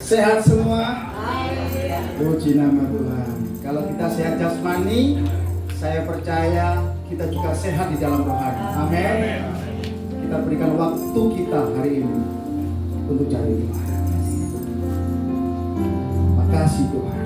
Sehat semua? Puji nama Tuhan. Kalau kita sehat jasmani, saya percaya kita juga sehat di dalam rohani. Amin. Kita berikan waktu kita hari ini untuk cari Tuhan. Makasih Tuhan.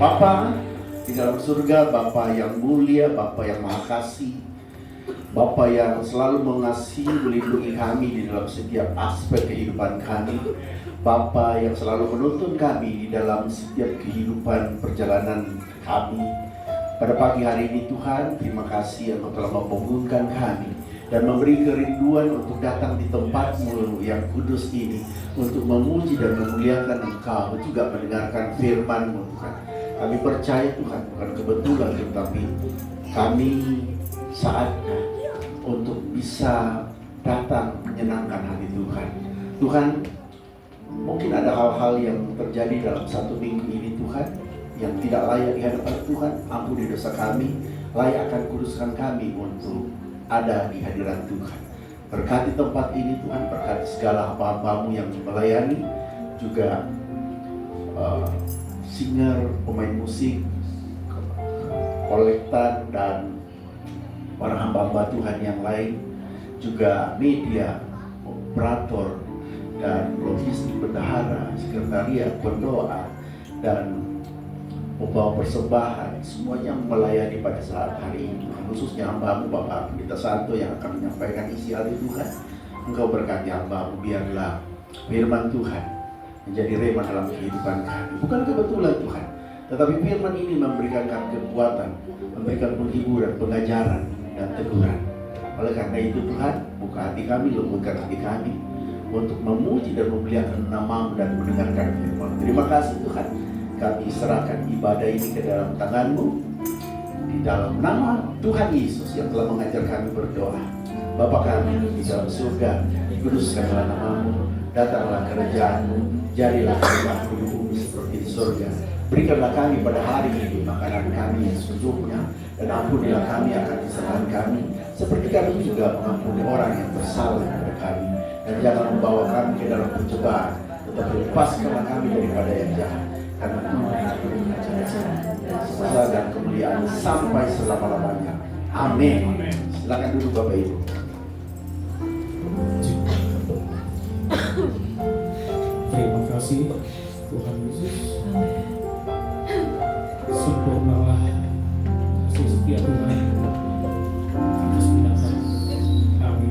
Bapa di dalam surga, Bapa yang mulia, Bapa yang maha kasih, Bapa yang selalu mengasihi, melindungi kami di dalam setiap aspek kehidupan kami, Bapa yang selalu menuntun kami di dalam setiap kehidupan perjalanan kami, Pada pagi hari ini Tuhan, terima kasih Engkau telah membangunkan kami dan memberi kerinduan untuk datang di tempat-Mu yang kudus ini untuk memuji dan memuliakan Engkau, juga mendengarkan firman-Mu Tuhan. Kami percaya Tuhan, bukan kebetulan, tetapi kami saatnya untuk bisa datang menyenangkan hati Tuhan. Tuhan, mungkin ada hal-hal yang terjadi dalam satu minggu ini Tuhan, yang tidak layak di hadapan Tuhan. Ampuni dosa kami, layakkan kuduskan kami untuk ada di hadirat Tuhan. Berkati tempat ini Tuhan, berkati segala hamba-Mu yang melayani, juga singer, pemain musik, kolektan, dan para hamba-hamba Tuhan yang lain, juga media, operator, dan logistik, bendahara, sekretariat, pendoa, dan membawa persembahan, semuanya melayani pada saat hari ini. Khususnya hamba-Mu Bapak Pendeta Santo yang akan menyampaikan isi hati Tuhan. Engkau berkati hamba-Mu, biarlah firman Tuhan menjadi rema dalam kehidupan kami. Bukan kebetulan Tuhan, tetapi firman ini memberikan kami kekuatan, memberikan penghiburan, pengajaran, dan teguran. Oleh karena itu Tuhan, buka hati kami, lembutkan hati kami untuk memuji dan memuliakan nama-Mu dan mendengarkan firman. Terima kasih Tuhan, kami serahkan ibadah ini ke dalam tangan-Mu, di dalam nama Tuhan Yesus yang telah mengajar kami berdoa. Bapa kami di dalam surga, dikuduskanlah nama-Mu, datanglah kerajaan-Mu, jadilah kehendakmu di bumi seperti di surga. Berikanlah kami pada hari ini makanan kami yang secukupnya, dan ampunilah kami akan kesalahan kami, seperti kami juga mengampuni orang yang bersalah kepada kami. Dan jangan membawa kami ke dalam pencobaan, tetapi lepaskanlah kami daripada yang jahat. Karena Tuhan kuasa dan kemuliaan sampai selama-lamanya. Amin. Silakan duduk Bapak Ibu. Terima kasih Tuhan Yesus. Sempurnalah kasih setia Tuhan atas pendapat kami.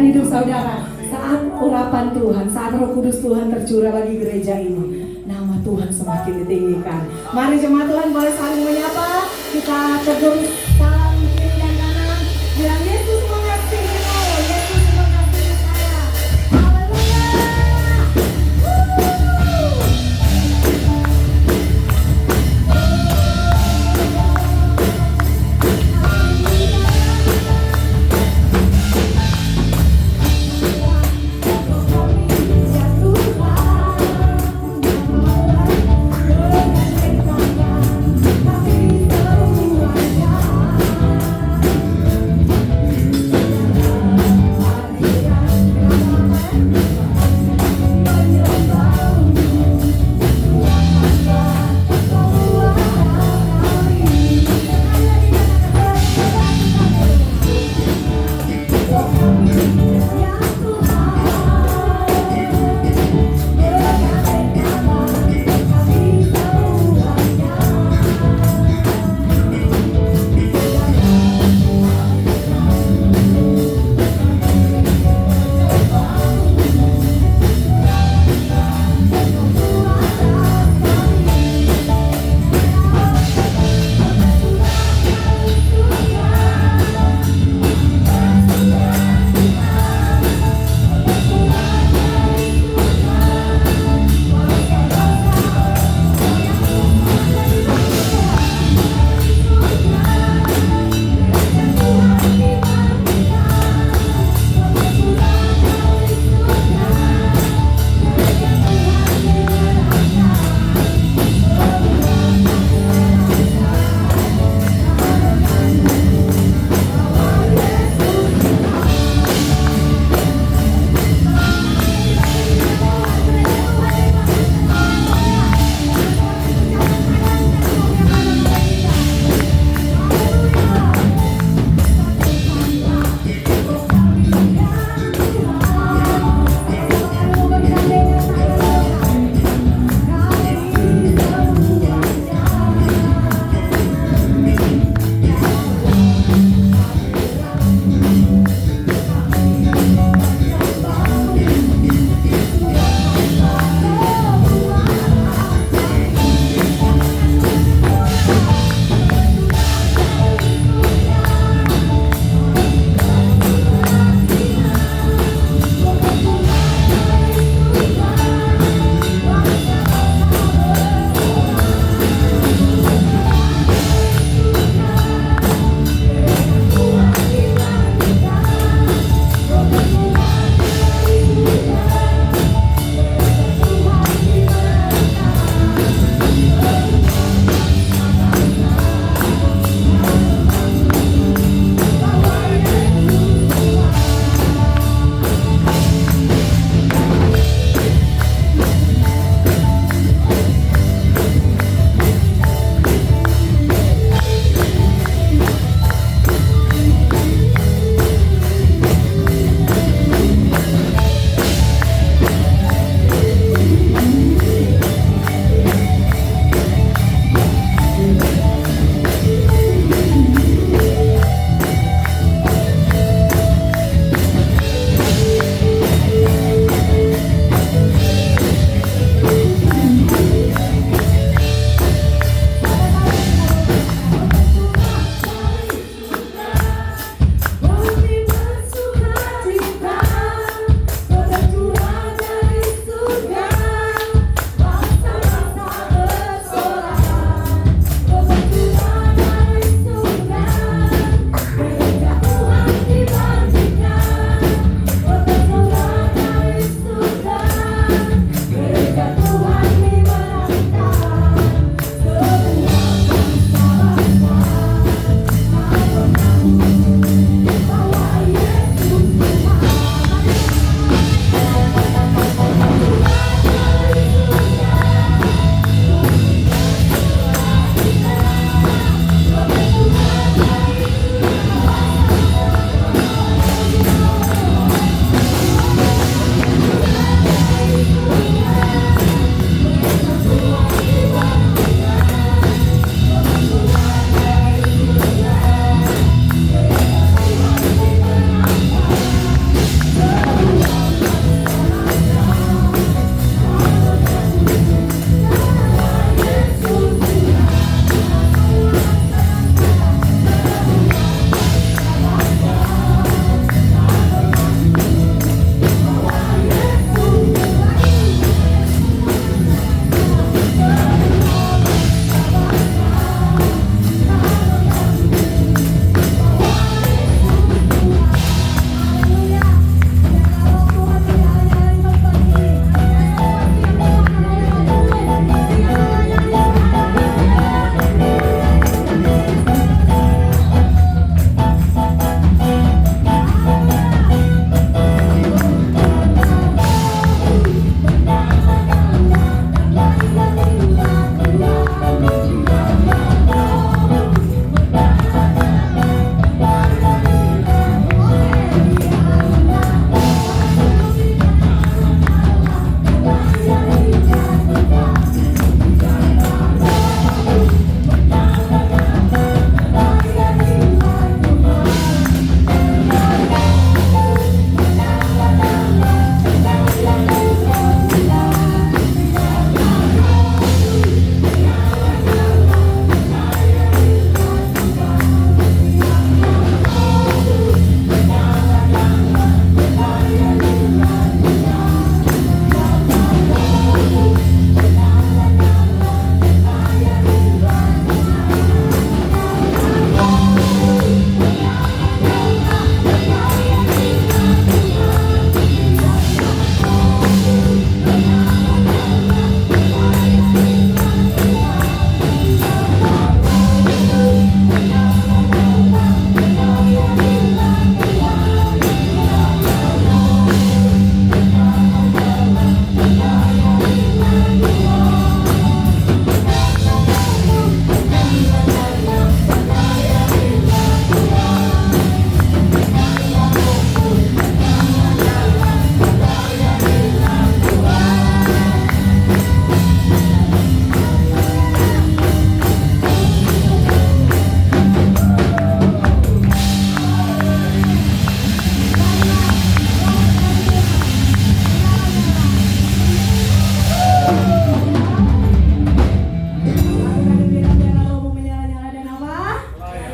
hidup saudara. Saat urapan Tuhan, saat Roh Kudus Tuhan tercurah bagi gereja ini, nama Tuhan semakin ditinggikan. Mari jemaat Tuhan boleh saling menyapa. Kita tegur salam kiri dan kanan. Bilang Yesus mengasihimu, Yesus mengasihi saya. Haleluya. Tapi selalu ada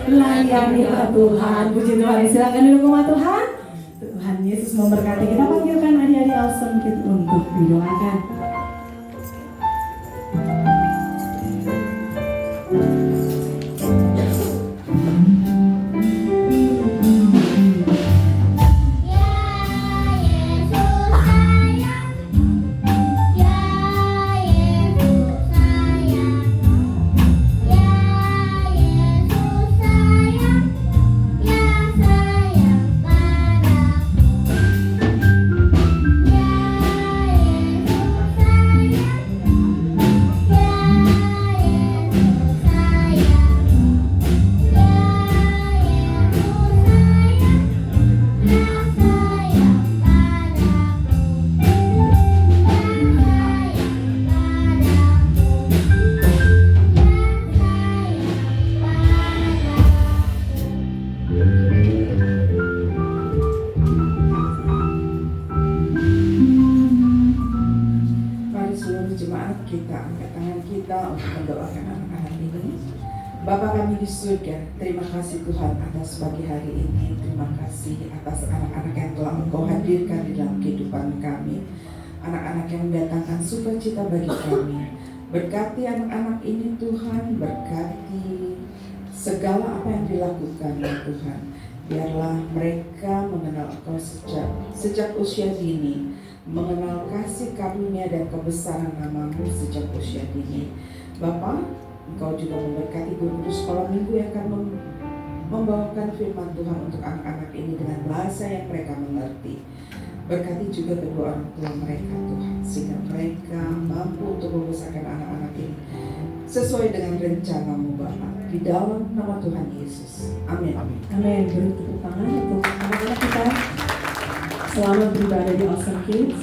Layanilah Tuhan. Puji Tuhan. Silakan duduk rumah Tuhan. Tuhan Yesus memberkati. Kita panggilkan adik-adik Awesome Kids untuk didoakan. Bapa kami di surga, terima kasih Tuhan atas pagi hari ini. Terima kasih atas anak-anak yang telah Engkau hadirkan di dalam kehidupan kami. Anak-anak yang mendatangkan sukacita bagi kami. Berkati anak-anak ini Tuhan, berkati segala apa yang dilakukan ya Tuhan. Biarlah mereka mengenal Engkau sejak usia dini, mengenal kasih karunia dan kebesaran nama-Mu sejak usia dini. Bapa, Engkau juga memberkati guru sekolah minggu yang akan membawakan firman Tuhan untuk anak-anak ini dengan bahasa yang mereka mengerti. Berkati juga kedua orang tua mereka Tuhan, sehingga mereka mampu untuk membesarkan anak-anak ini sesuai dengan rencana-Mu Bapa. Di dalam nama Tuhan Yesus. Amin. Amin. Beri tepuk tangan untuk anak-anak kita. Selamat beribadah di Awesome Kids.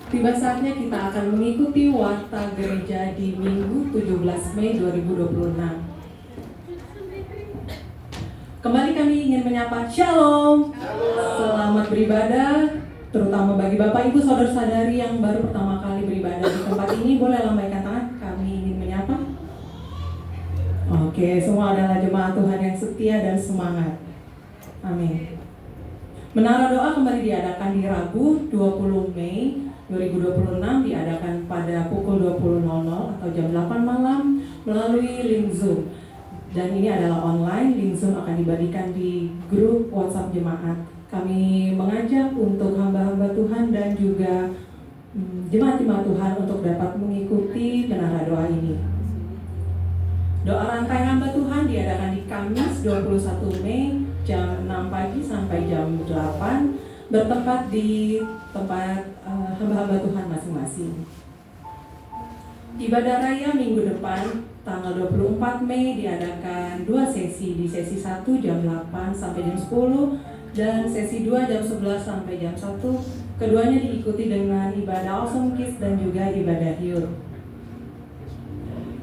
Tiba saatnya kita akan mengikuti warta gereja di Minggu 17 Mei 2026. Kembali kami ingin menyapa Shalom. Selamat beribadah, terutama bagi Bapak Ibu saudara-saudari yang baru pertama kali beribadah di tempat ini. Boleh lambaikan tangan, kami ingin menyapa. Oke, semua adalah jemaat Tuhan yang setia dan semangat. Amin. Menara doa kembali diadakan di Rabu 20 Mei 2026, diadakan pada pukul 20.00 atau jam 8 malam melalui link Zoom. Dan ini adalah online, link Zoom akan dibagikan di grup WhatsApp jemaat. Kami mengajak untuk hamba-hamba Tuhan dan juga jemaat-jemaat Tuhan untuk dapat mengikuti menara doa ini. Doa rantai hamba Tuhan diadakan di Kamis 21 Mei jam 6 pagi sampai jam 8, bertempat di tempat hamba-hamba Tuhan masing-masing. Ibadah raya minggu depan tanggal 24 Mei diadakan 2 sesi. Di sesi 1 jam 8 sampai jam 10 dan sesi 2 jam 11 sampai jam 1. Keduanya diikuti dengan ibadah Awesome Kids dan juga ibadah Youth.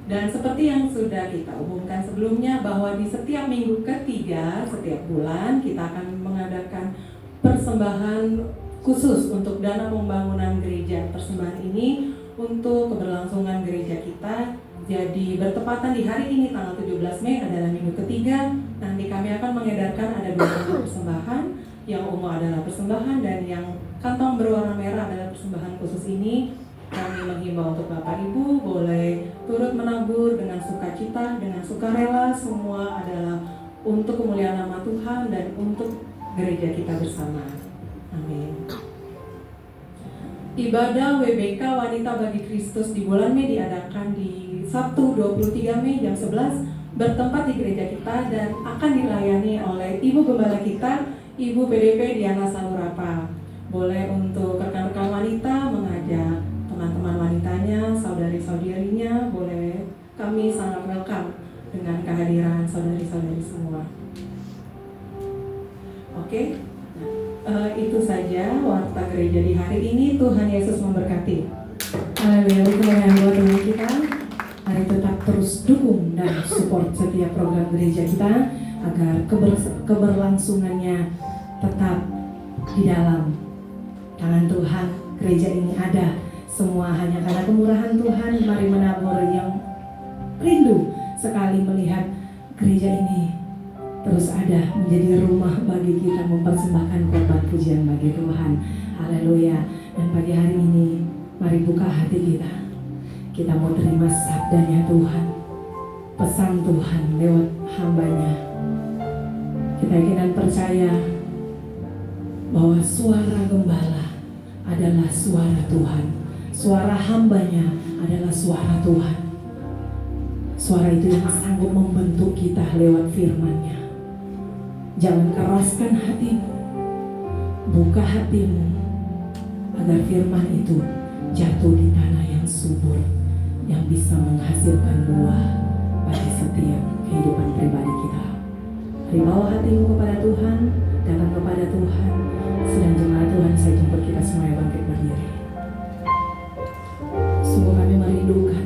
Dan seperti yang sudah kita umumkan sebelumnya, bahwa di setiap minggu ketiga setiap bulan kita akan mengadakan persembahan khusus untuk dana pembangunan gereja. Persembahan ini untuk keberlangsungan gereja kita. Jadi bertepatan di hari ini tanggal 17 Mei adalah minggu ketiga. Nanti kami akan mengedarkan ada 2 bentuk persembahan. Yang ungu adalah persembahan dan yang kantong berwarna merah adalah persembahan khusus ini. Kami menghimbau untuk Bapak Ibu boleh turut menabur dengan sukacita, dengan sukarela. Semua adalah untuk kemuliaan nama Tuhan dan untuk gereja kita bersama. Amin. Ibadah WBK Wanita Bagi Kristus di bulan Mei diadakan di Sabtu 23 Mei jam 11, bertempat di gereja kita dan akan dilayani oleh Ibu Gembala kita, Ibu PDP Diana Salurapa. Boleh untuk rekan-rekan wanita mengajak teman-teman wanitanya, saudari-saudarinya, boleh, kami sangat welcome dengan kehadiran saudari-saudari semua. Oke, itu saja warta gereja di hari ini. Tuhan Yesus memberkati. Haleluya, kemuliaan buat Tuhan kita. Mari tetap terus dukung dan support setiap program gereja kita agar keberlangsungannya tetap di dalam tangan Tuhan. Gereja ini ada semua hanya karena kemurahan Tuhan. Mari menabur yang rindu sekali melihat gereja ini terus ada menjadi rumah bagi kita mempersembahkan korban pujian bagi Tuhan. Haleluya. Dan pagi hari ini mari buka hati kita. Kita mau terima sabdanya Tuhan, pesan Tuhan lewat hambanya. Kita yakin dan percaya bahwa suara gembala adalah suara Tuhan, suara hambanya adalah suara Tuhan. Suara itu yang sanggup membentuk kita lewat firman-Nya. Jangan keraskan hatimu, buka hatimu agar firman itu jatuh di tanah yang subur, yang bisa menghasilkan buah bagi setiap kehidupan pribadi kita. Mari bawa hatimu kepada Tuhan, datang kepada Tuhan. Sedang jemaat Tuhan, saya jemput kita semua yang bangkit berdiri. Sungguh kami merindukan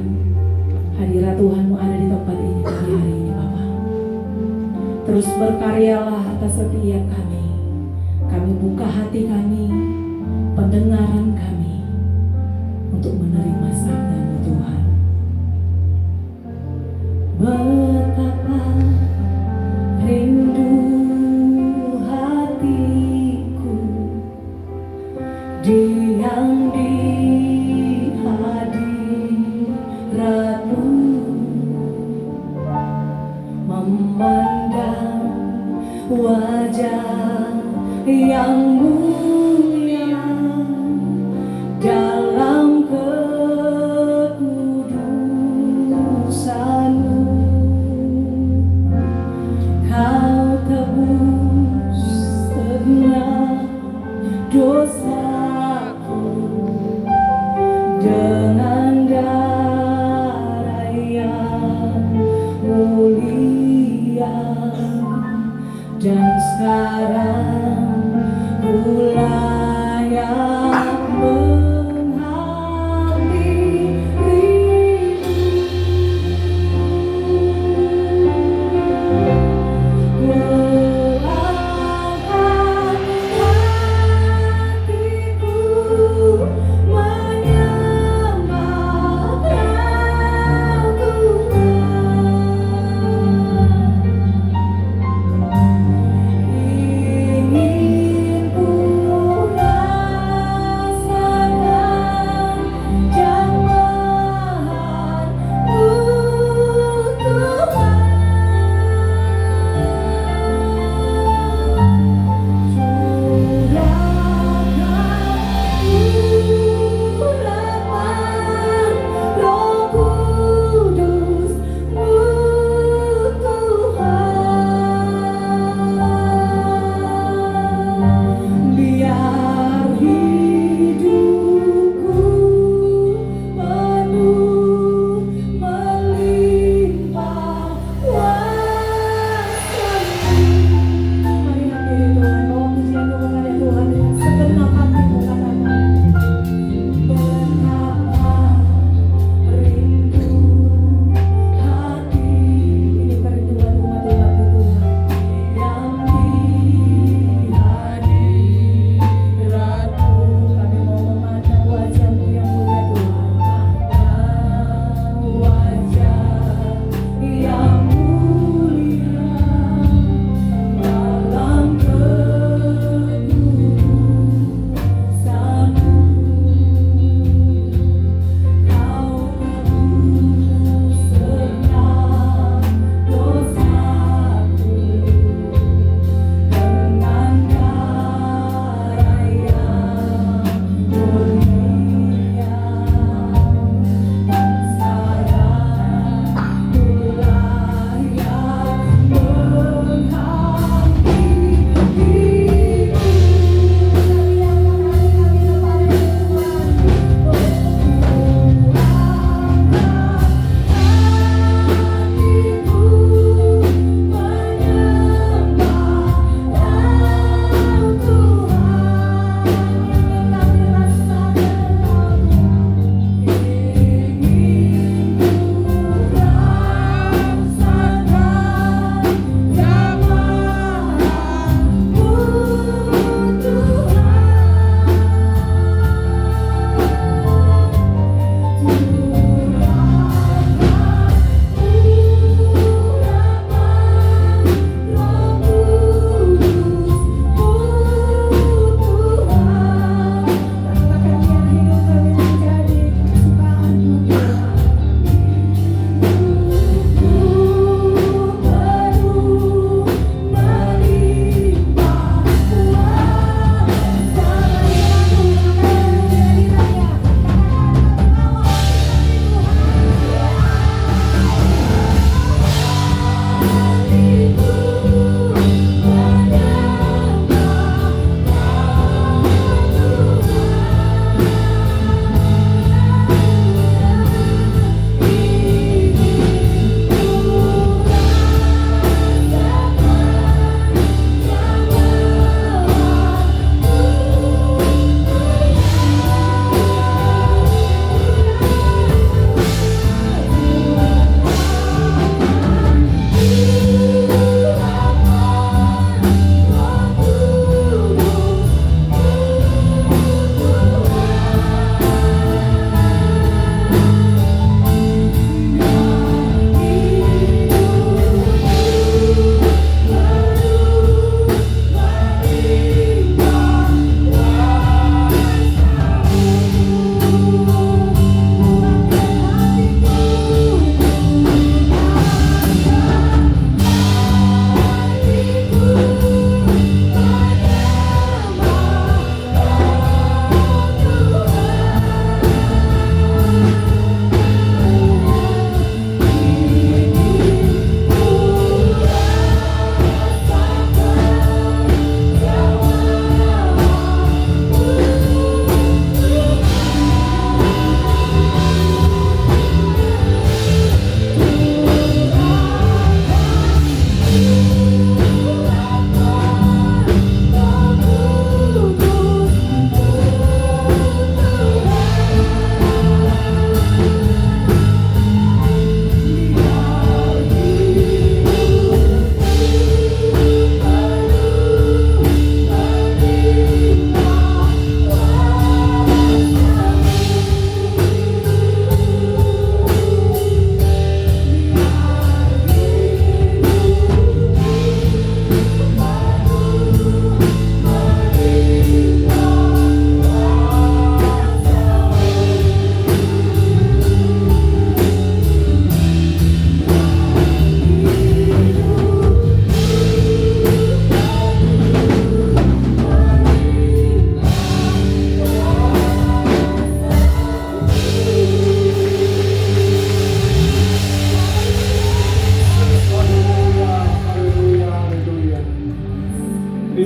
hadirat Tuhan-Mu ada di tempat ini pagi hari ini, Bapa. Terus berkaryalah atas setiap kami. Kami buka hati kami, pendengaran kami, untuk menerima sabda-Mu Tuhan. Betapa rindu hatiku diam di hadirat-Mu, memandang wajah yang mulia dalam kekudusan-Mu. Kau tebus segenap dosaku dengan darah yang mulia, dan sekarang ku layak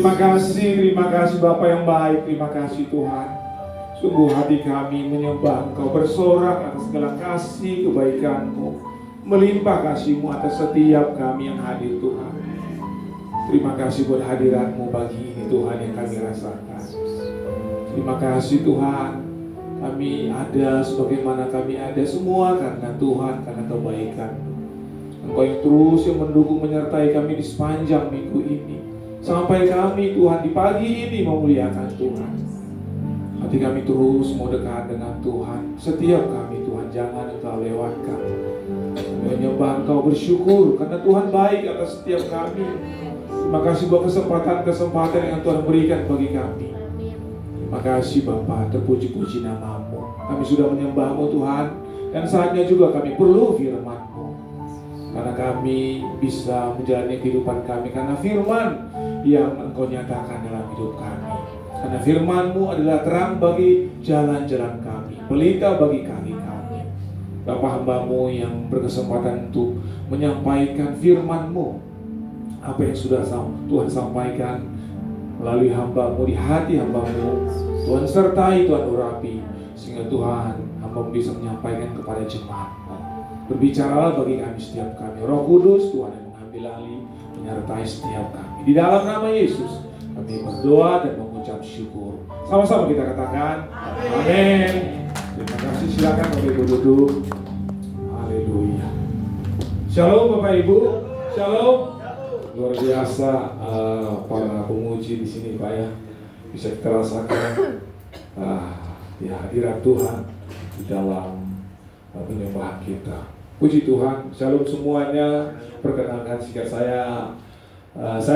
Terima kasih Bapa yang baik, terima kasih Tuhan. Sungguh hati kami menyembah Engkau, bersorak atas segala kasih kebaikan-Mu, melimpah kasih-Mu atas setiap kami yang hadir Tuhan. Terima kasih buat hadirat-Mu pagi ini Tuhan yang kami rasakan. Terima kasih Tuhan, kami ada sebagaimana kami ada semua karena Tuhan, karena kebaikan-Mu. Engkau yang terus yang mendukung menyertai kami di sepanjang minggu ini. Sampai kami Tuhan di pagi ini memuliakan Tuhan. Hati kami terus mau dekat dengan Tuhan. Setiap kami Tuhan, jangan Engkau lewatkan. Menyembah Engkau, bersyukur karena Tuhan baik atas setiap kami. Terima kasih buat kesempatan yang Tuhan berikan bagi kami. Terima kasih Bapa, terpuji-puji nama-Mu. Kami sudah menyembah-Mu Tuhan, dan saatnya juga kami perlu firman-Mu. Karena kami bisa menjalani kehidupan kami karena firman yang Engkau nyatakan dalam hidup kami. Karena firman-Mu adalah terang bagi jalan-jalan kami, pelita bagi kaki kami. Bapa, hamba-Mu yang berkesempatan untuk menyampaikan firman-Mu, apa yang sudah Tuhan sampaikan melalui hamba-Mu di hati hamba-Mu, Tuhan sertai, Tuhan urapi, sehingga Tuhan hamba-Mu bisa menyampaikan kepada jemaat. Berbicaralah bagi kami setiap kami. Roh Kudus Tuhan yang mengambil alih, menyertai setiap kami. Di dalam nama Yesus kami berdoa dan mengucap syukur. Sama-sama kita katakan amin. Terima kasih, silakan Bapak Ibu duduk. Haleluya. Shalom Bapak Ibu. Shalom. Luar biasa para pemuji di sini Pak ya. Bisa kita rasakan ya hadirat Tuhan di dalam penyembahan kita. Puji Tuhan, shalom semuanya. Perkenalkan singkat saya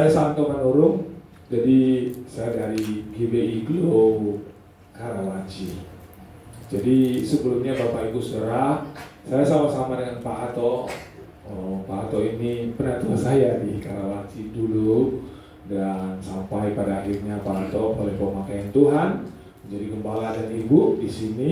Santo Manurung. Jadi saya dari GBI Glow Karawaci. Jadi sebelumnya Bapak Ibu Saudara, saya sama-sama dengan Pak Hato. Pak Hato ini penatua saya di Karawaci dulu, dan sampai pada akhirnya Pak Hato oleh pemakaian Tuhan menjadi gembala dan ibu di sini.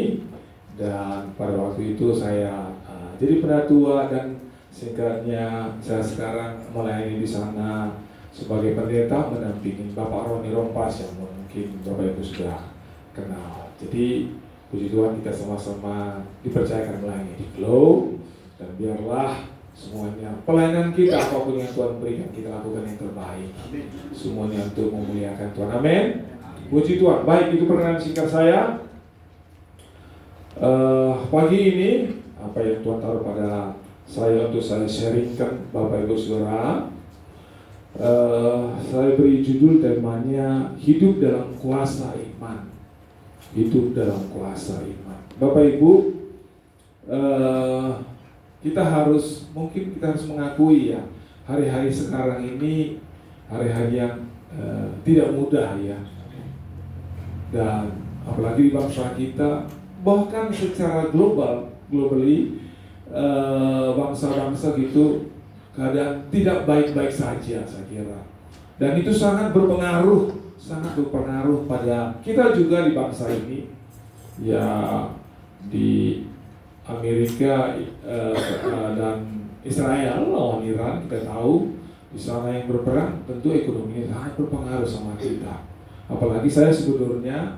Dan pada waktu itu saya jadi penatua, dan singkatnya saya sekarang melayani di sana sebagai pendeta mendampingi Bapak Roni Rompas yang mungkin Bapak Ibu sudah kenal. Jadi puji Tuhan, kita sama-sama dipercayakan melayani di Glow, dan biarlah semuanya pelayanan kita apapun yang Tuhan berikan kita lakukan yang terbaik. Semuanya untuk memuliakan Tuhan. Amin. Puji Tuhan. Baik, itu perkenalan singkat saya. Pagi ini apa yang Tuhan taruh pada saya untuk saya sharingkan Bapak Ibu Saudara, saya beri judul temanya hidup dalam kuasa iman. Hidup dalam kuasa iman. Bapak Ibu, kita harus mengakui ya, hari-hari sekarang ini hari-hari yang tidak mudah ya, dan apalagi di bangsa kita, bahkan secara globally bangsa-bangsa gitu keadaan tidak baik-baik saja saya kira, dan itu sangat berpengaruh pada kita juga di bangsa ini ya, di Amerika dan Israel lawan Iran. Kita tahu di sana yang berperang, tentu ekonominya sangat berpengaruh sama kita. Apalagi saya sebetulnya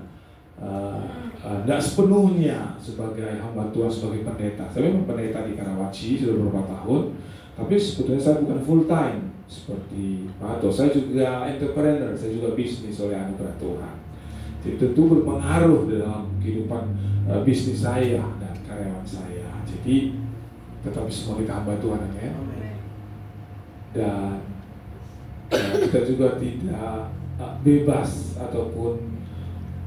tidak sepenuhnya sebagai hamba Tuhan, sebagai pendeta. Saya memang pendeta di Karawaci sudah beberapa tahun, tapi sebetulnya saya bukan full time seperti Pak Ato. Saya juga entrepreneur, saya juga bisnis oleh anugerah Tuhan. Jadi tentu berpengaruh dalam kehidupan bisnis saya dan karyawan saya. Jadi tetapi semua kita hamba Tuhan, amin. Dan kita juga tidak bebas ataupun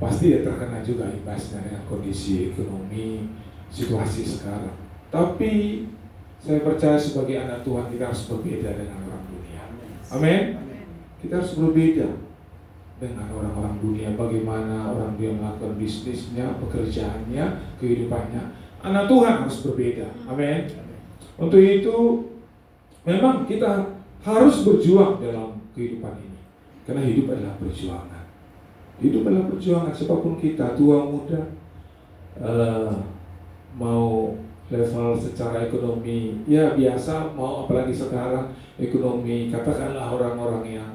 pasti ya terkena juga imbasnya dengan kondisi ekonomi situasi sekarang. Tapi saya percaya sebagai anak Tuhan kita harus berbeda dengan orang dunia. Amin. Kita harus berbeda dengan orang-orang dunia. Bagaimana orang dunia melakukan bisnisnya, pekerjaannya, kehidupannya. Anak Tuhan harus berbeda. Amin. Untuk itu memang kita harus berjuang dalam kehidupan ini, karena hidup adalah perjuangan. Hidup adalah perjuangan, siapapun kita, tua muda, mau level secara ekonomi ya biasa, mau apalagi sekarang ekonomi katakanlah orang-orang yang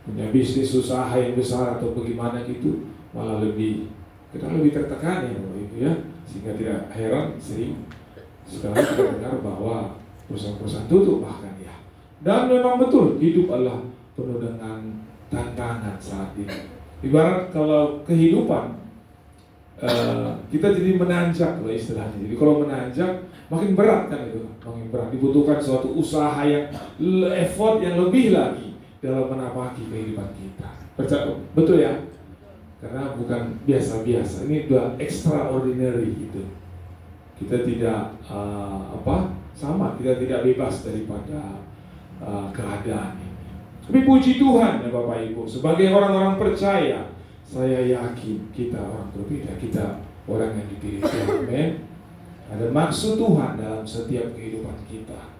punya bisnis usaha yang besar atau bagaimana gitu, malah kita lebih tertekan ya Bapak Ibu ya, sehingga tidak heran sering sekarang kita dengar bahwa perusahaan-perusahaan tutup bahkan ya. Dan memang betul hidup adalah penuh dengan tantangan saat ini. Ibarat kalau kehidupan kita jadi menanjak lah istilahnya. Jadi kalau menanjak makin berat kan itu, makin berat. Dibutuhkan suatu usaha yang effort yang lebih lagi dalam menapaki kehidupan kita. Betul ya? Karena bukan biasa-biasa. Ini udah extraordinary gitu. Kita tidak kita tidak bebas daripada keadaan ini. Tapi puji Tuhan ya Bapak Ibu, sebagai orang-orang percaya, saya yakin kita orang berbeda, kita orang yang dipilih Tuhan. Amen. Ada maksud Tuhan dalam setiap kehidupan kita.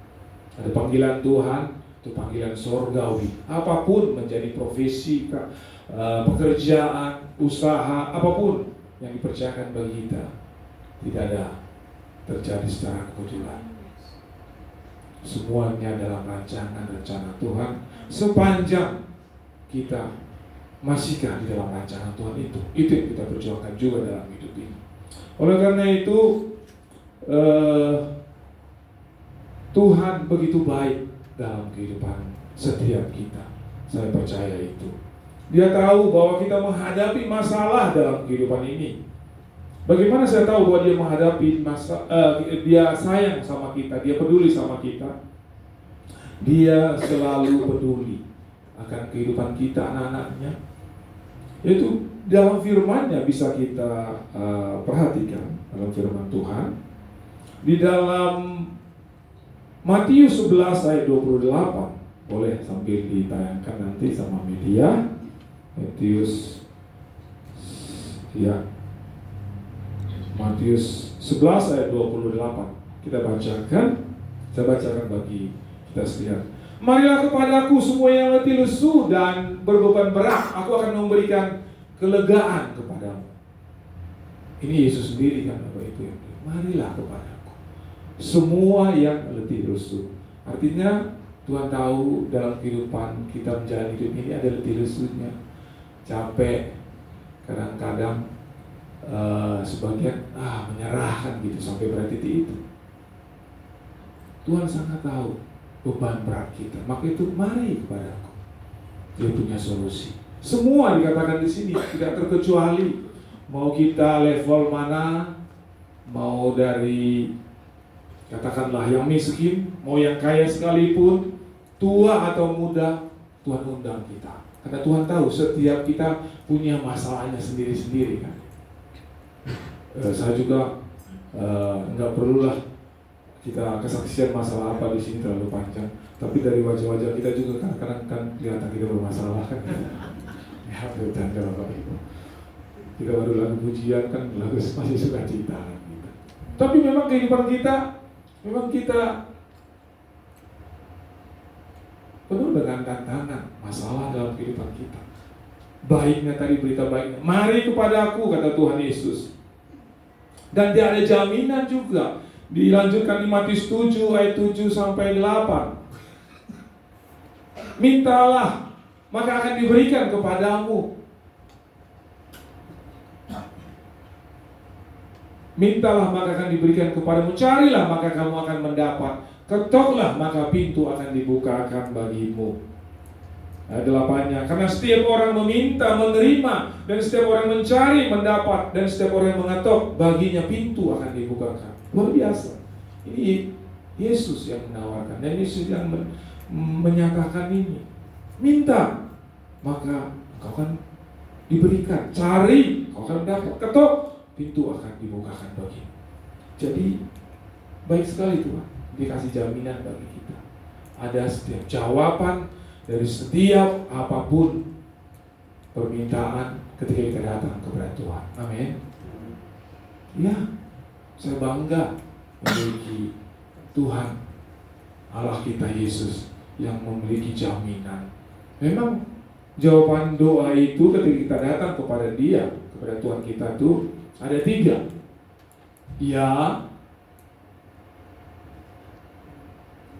Ada panggilan Tuhan, itu panggilan sorgawi. Apapun menjadi profesi, pekerjaan, usaha, apapun yang dipercayakan bagi kita, tidak ada terjadi secara kebetulan. Semuanya dalam rancangan rencana Tuhan, sepanjang kita masihkah di dalam rancangan Tuhan itu yang kita perjuangkan juga dalam hidup ini. Oleh karena itu Tuhan begitu baik dalam kehidupan setiap kita. Saya percaya itu. Dia tahu bahwa kita menghadapi masalah dalam kehidupan ini. Bagaimana saya tahu bahwa dia menghadapi dia sayang sama kita, dia peduli sama kita. Dia selalu peduli akan kehidupan kita, anak-anaknya. Itu dalam firman-Nya bisa kita perhatikan dalam firman Tuhan. Di dalam Matius 11 ayat 28, boleh sambil ditayangkan nanti sama media. Matius 11 ayat 28. Kita bacakan. Saya bacakan bagi kita sekalian. Marilah kepadaku semua yang letih lesu dan berbeban berat, aku akan memberikan kelegaan kepadamu. Ini Yesus sendiri kan Bapak Ibu. Marilah kepadaku semua yang letih lesu. Artinya Tuhan tahu dalam kehidupan kita menjalani hidup ini ada letih lesunya, capek, kadang-kadang sebagian menyerahkan gitu sampai pada titik itu. Tuhan sangat tahu beban berat kita, maka itu mari kepadaku. Dia punya solusi. Semua dikatakan di sini, tidak terkecuali mau kita level mana, mau dari katakanlah yang miskin, mau yang kaya sekalipun, tua atau muda, Tuhan undang kita. Karena Tuhan tahu setiap kita punya masalahnya sendiri-sendiri kan. Saya juga nggak perlulah kita kesaksian masalah apa di sini terlalu panjang. Tapi dari wajah-wajah kita juga kadang-kadang kan kelihatan kita bermasalah kan. Ya bercanda Bapak Ibu. Kita baru lagu pujian kan lagu masih suka cita kan, gitu. Tapi memang kehidupan kita penuh dengan tantangan, masalah dalam kehidupan kita. Baiknya tadi berita baiknya, mari kepadaku kata Tuhan Yesus. Dan dia ada jaminan juga. Dilanjutkan di Matius 7 ayat 7 sampai 8. Mintalah, maka akan diberikan kepadamu. Mintalah, maka akan diberikan kepadamu. Carilah, maka kamu akan mendapat. Ketoklah, maka pintu akan dibukakan bagimu. Ayat 8-nya, karena setiap orang meminta, menerima, dan setiap orang mencari, mendapat, dan setiap orang yang mengetok, baginya pintu akan dibukakan. Luar biasa. Ini Yesus yang menawarkan, dan Yesus yang menyatakan ini. Minta, maka kau akan diberikan. Cari, kau akan mendapat. Ketok, pintu akan dibukakan bagimu. Jadi baik sekali Tuhan, dikasih jaminan bagi kita. Ada setiap jawaban dari setiap apapun permintaan ketika kita datang kepada Tuhan. Amin. Ya, saya bangga memiliki Tuhan Allah kita Yesus yang memiliki jaminan. Memang jawaban doa itu ketika kita datang kepada Dia, kepada Tuhan kita tuh ada 3. Ya,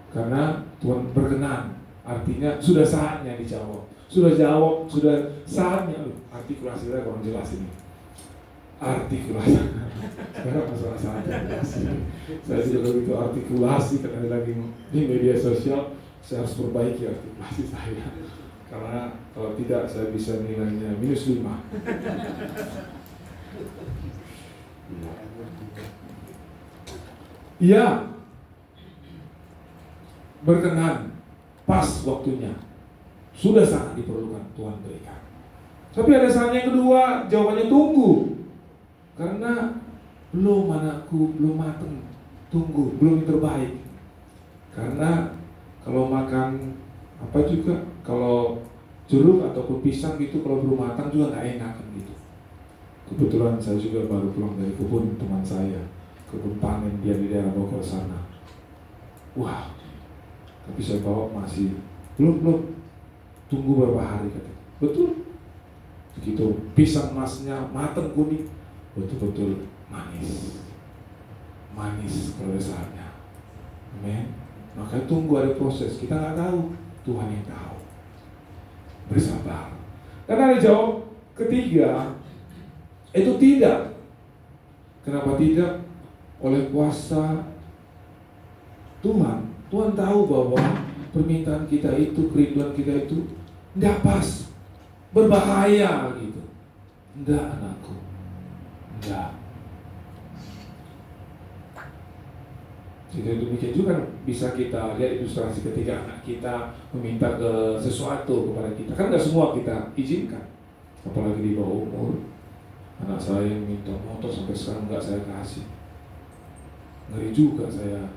karena Tuhan berkenan Artinya sudah saatnya dijawab. Sudah saatnya. Artikulasi saya kurang jelas ini. Artikulasi. Sekarang masalah artikulasi. Saya juga begitu artikulasi karena lagi di media sosial. Saya harus perbaiki artikulasi saya. Karena kalau tidak saya bisa nilainya -5. Iya, berkenan, pas waktunya, sudah sangat diperlukan Tuhan berikan. Tapi ada saatnya yang kedua, jawabannya tunggu, karena belum anakku, belum matang, tunggu, belum terbaik. Karena kalau makan apa juga, kalau jeruk ataupun pisang gitu, kalau belum matang juga nggak enak kan gitu. Kebetulan saya juga baru pulang dari kebun teman saya. Kebun panen dia di daerah Bogor sana. Wah, tapi saya bawa masih belum tunggu beberapa hari katanya. Betul. Begitu pisang emasnya matang kuning, betul-betul manis kalau ada saatnya. Amin. Makanya tunggu, ada proses. Kita nggak tahu, Tuhan yang tahu. Bersabar. Dan ada jawab ketiga, itu tidak. Kenapa tidak? Oleh kuasa Tuhan. Tuhan tahu bahwa permintaan kita itu, kerinduan kita itu tidak pas, berbahaya gitu. Enggak anakku, enggak. Jadi demikian juga bisa kita lihat ilustrasi ketika anak kita meminta ke sesuatu kepada kita. Kan nggak semua kita izinkan, apalagi di bawah umur. Anak saya yang minta motor sampai sekarang nggak saya kasih. Ngeri juga saya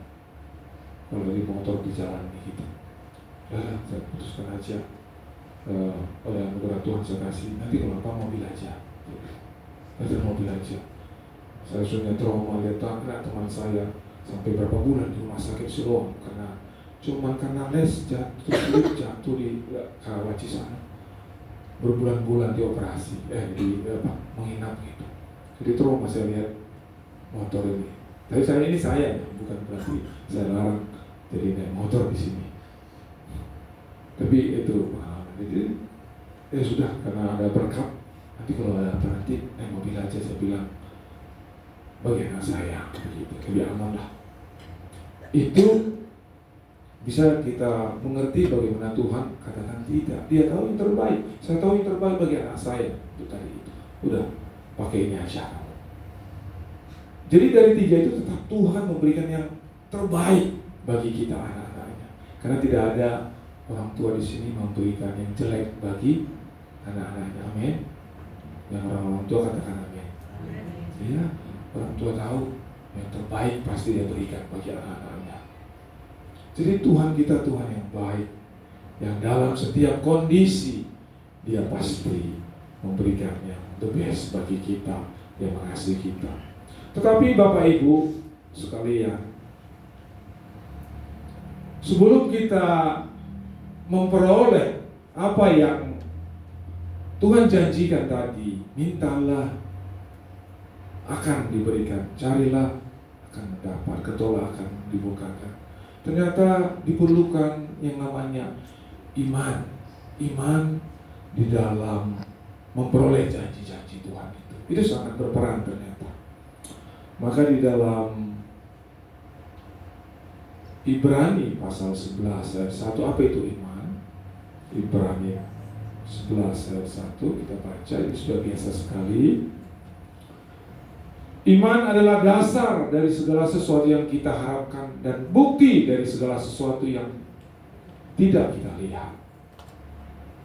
kalau di motor di jalan gitu. Ya, saya putuskan aja. Oleh anugerah Tuhan saya kasih. Nanti kalau apa mobil aja. Ada mobil aja. Saya sudah trauma lihat anak teman saya sampai berapa bulan di rumah sakit Siloam karena les jatuh di Karawaci sana. Berbulan-bulan dioperasi, menginap gitu. Jadi trauma saya lihat motor ini. Tapi saya bukan berarti saya larang jadi naik motor di sini. Tapi itu jadi sudah, karena ada berkat. Nanti kalau ada apa nanti naik mobil aja, saya bilang bagi anak saya begitu, lebih aman lah. Itu bisa kita mengerti bagaimana Tuhan katakan tidak. Dia tahu yang terbaik. Saya tahu yang terbaik bagi anak saya. Itu tadi itu. Udah, pakai ini aja. Jadi dari 3 itu tetap Tuhan memberikan yang terbaik bagi kita anak-anaknya. Karena tidak ada orang tua di sini memberikan yang jelek bagi anak-anaknya. Amin. Yang orang tua katakan amin. Iya, orang tua tahu yang terbaik pasti dia berikan bagi anak-anaknya. Jadi Tuhan kita Tuhan yang baik, yang dalam setiap kondisi dia pasti memberikan yang the best bagi kita, yang mengasihi kita. Tetapi Bapak Ibu sekalian, sebelum kita memperoleh apa yang Tuhan janjikan tadi, mintalah akan diberikan, carilah akan mendapat, ketuklah akan dibukakan. Ternyata diperlukan yang namanya iman di dalam memperoleh janji-janji Tuhan itu. Itu sangat berperan ternyata. Maka di dalam Ibrani pasal 11 ayat 1, apa itu iman? Ibrani 11 ayat 1 kita baca, ini sudah biasa sekali. Iman adalah dasar dari segala sesuatu yang kita harapkan dan bukti dari segala sesuatu yang tidak kita lihat.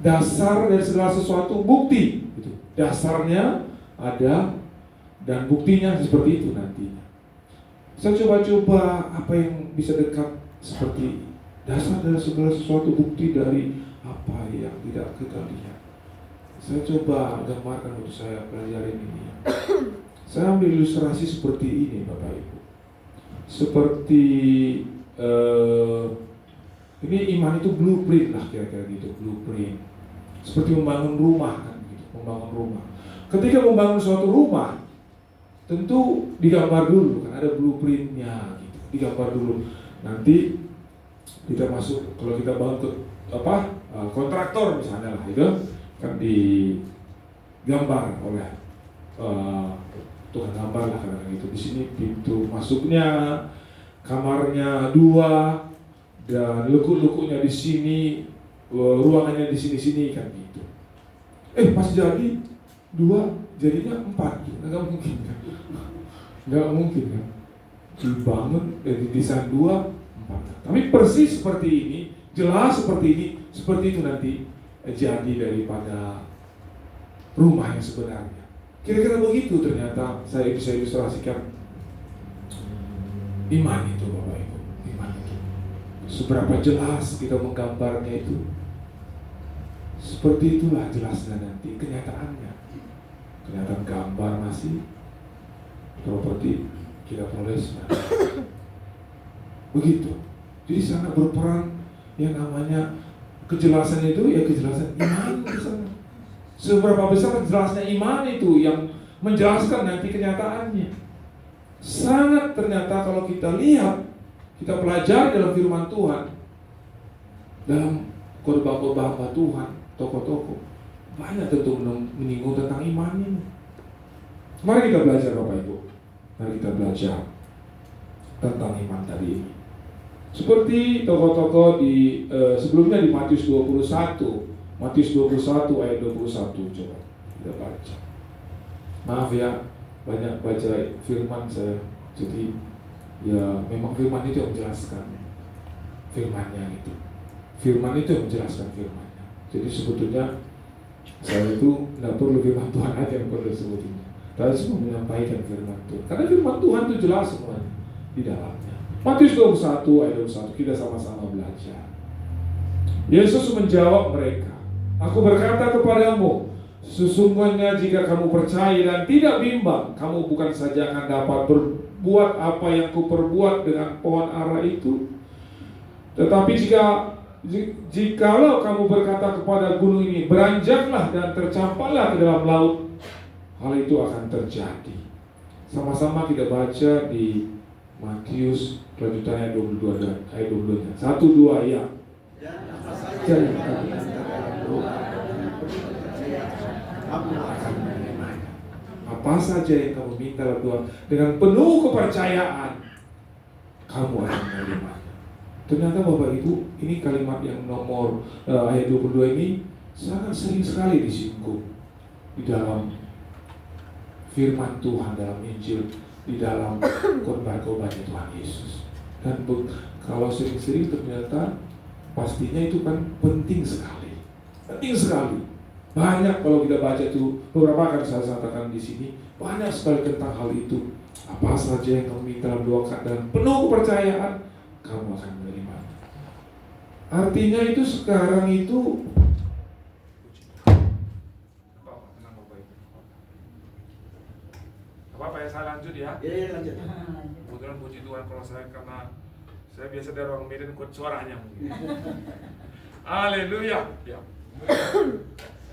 Dasar dari segala sesuatu, bukti. Dasarnya ada dan buktinya seperti itu nantinya. Saya coba-coba apa yang bisa dekat seperti dasar dari segala sesuatu, bukti dari apa yang tidak kita lihat. Saya coba gambarkan untuk saya pelajarin ini. Saya ambil ilustrasi seperti ini Bapak Ibu. Seperti ini iman itu blueprint lah kira-kira gitu, blueprint. Seperti membangun rumah kan gitu, membangun rumah. Ketika membangun suatu rumah, tentu digambar dulu kan, ada blueprintnya gitu, digambar dulu. Nanti Kita masuk, kalau kita bangun ke kontraktor misalnya lah, itu kan digambar oleh Tuhan, gambar lah kadang itu. Di sini pintu masuknya, kamarnya 2, dan lekuk-lekuknya di sini, ruangannya di sini kan gitu. Pas jadi 2 jadinya 4, nggak mungkin kan? Nggak mungkin kan? Dibangun dari desain 2, 4. Tapi persis seperti ini, jelas seperti ini, seperti itu nanti jadi daripada rumah yang sebenarnya. Kira-kira begitu ternyata saya bisa ilustrasikan iman itu, Bapak Ibu. Iman itu seberapa jelas kita menggambarnya itu, seperti itulah jelasnya nanti kenyataannya. Kenyataan gambar masih, properti kita proses begitu. Jadi sangat berperan yang namanya kejelasan itu, ya kejelasan iman di sana. Seberapa besar jelasnya iman itu yang menjelaskan nanti kenyataannya. Sangat ternyata kalau kita lihat, kita pelajari dalam firman Tuhan, dalam khotbah-khotbah Tuhan, tokoh-tokoh, banyak tentu menyinggung tentang iman ini. Mari kita belajar Bapak Ibu. Mari kita belajar tentang iman tadi ini. Seperti tokoh-tokoh di sebelumnya di Matius 21. Matius 21 ayat 21, coba kita baca. Maaf ya, banyak baca firman saya. Jadi ya memang firman itu yang menjelaskan firmannya itu. Firman itu yang menjelaskan firmannya. Jadi sebetulnya saya itu tidak perlu firman Tuhan aja yang perlu sebetulnya. Tapi semua menyampaikan firman Tuhan. Karena firman Tuhan itu jelas semuanya di dalamnya. Matius 21 ayat 21, kita sama-sama belajar. Yesus menjawab mereka, "Aku berkata kepadamu, sesungguhnya jika kamu percaya dan tidak bimbang, kamu bukan saja akan dapat berbuat apa yang kuperbuat dengan pohon ara itu, tetapi jikalau kamu berkata kepada gunung ini, beranjaklah dan tercampaklah ke dalam laut, hal itu akan terjadi." Sama-sama kita baca di Matius kelanjutannya 22 ayat 22-nya. 1, 2 ya. Jangan kamu akan menerimanya. Apa saja yang kamu minta oleh Tuhan dengan penuh kepercayaan, kamu akan menerimanya. Ternyata Bapak Ibu, ini kalimat yang nomor ayat 22 ini sangat sering sekali disinggung di dalam firman Tuhan, dalam Injil, di dalam khotbah-khotbahnya Tuhan Yesus. Dan kalau sering-sering ternyata pastinya itu kan penting sekali. Penting sekali. Banyak kalau kita baca itu, beberapa akan saya katakan di sini, banyak sekali tentang hal itu. Apa saja yang kamu minta dalam doa dan penuh kepercayaan, kamu akan menerima. Artinya itu sekarang itu apa ya, saya lanjut ya? Iya, lanjut. Kebetulan puji Tuhan kalau saya, karena saya biasa dari orang Medan kuat suaranya mungkin. Haleluya. Ya.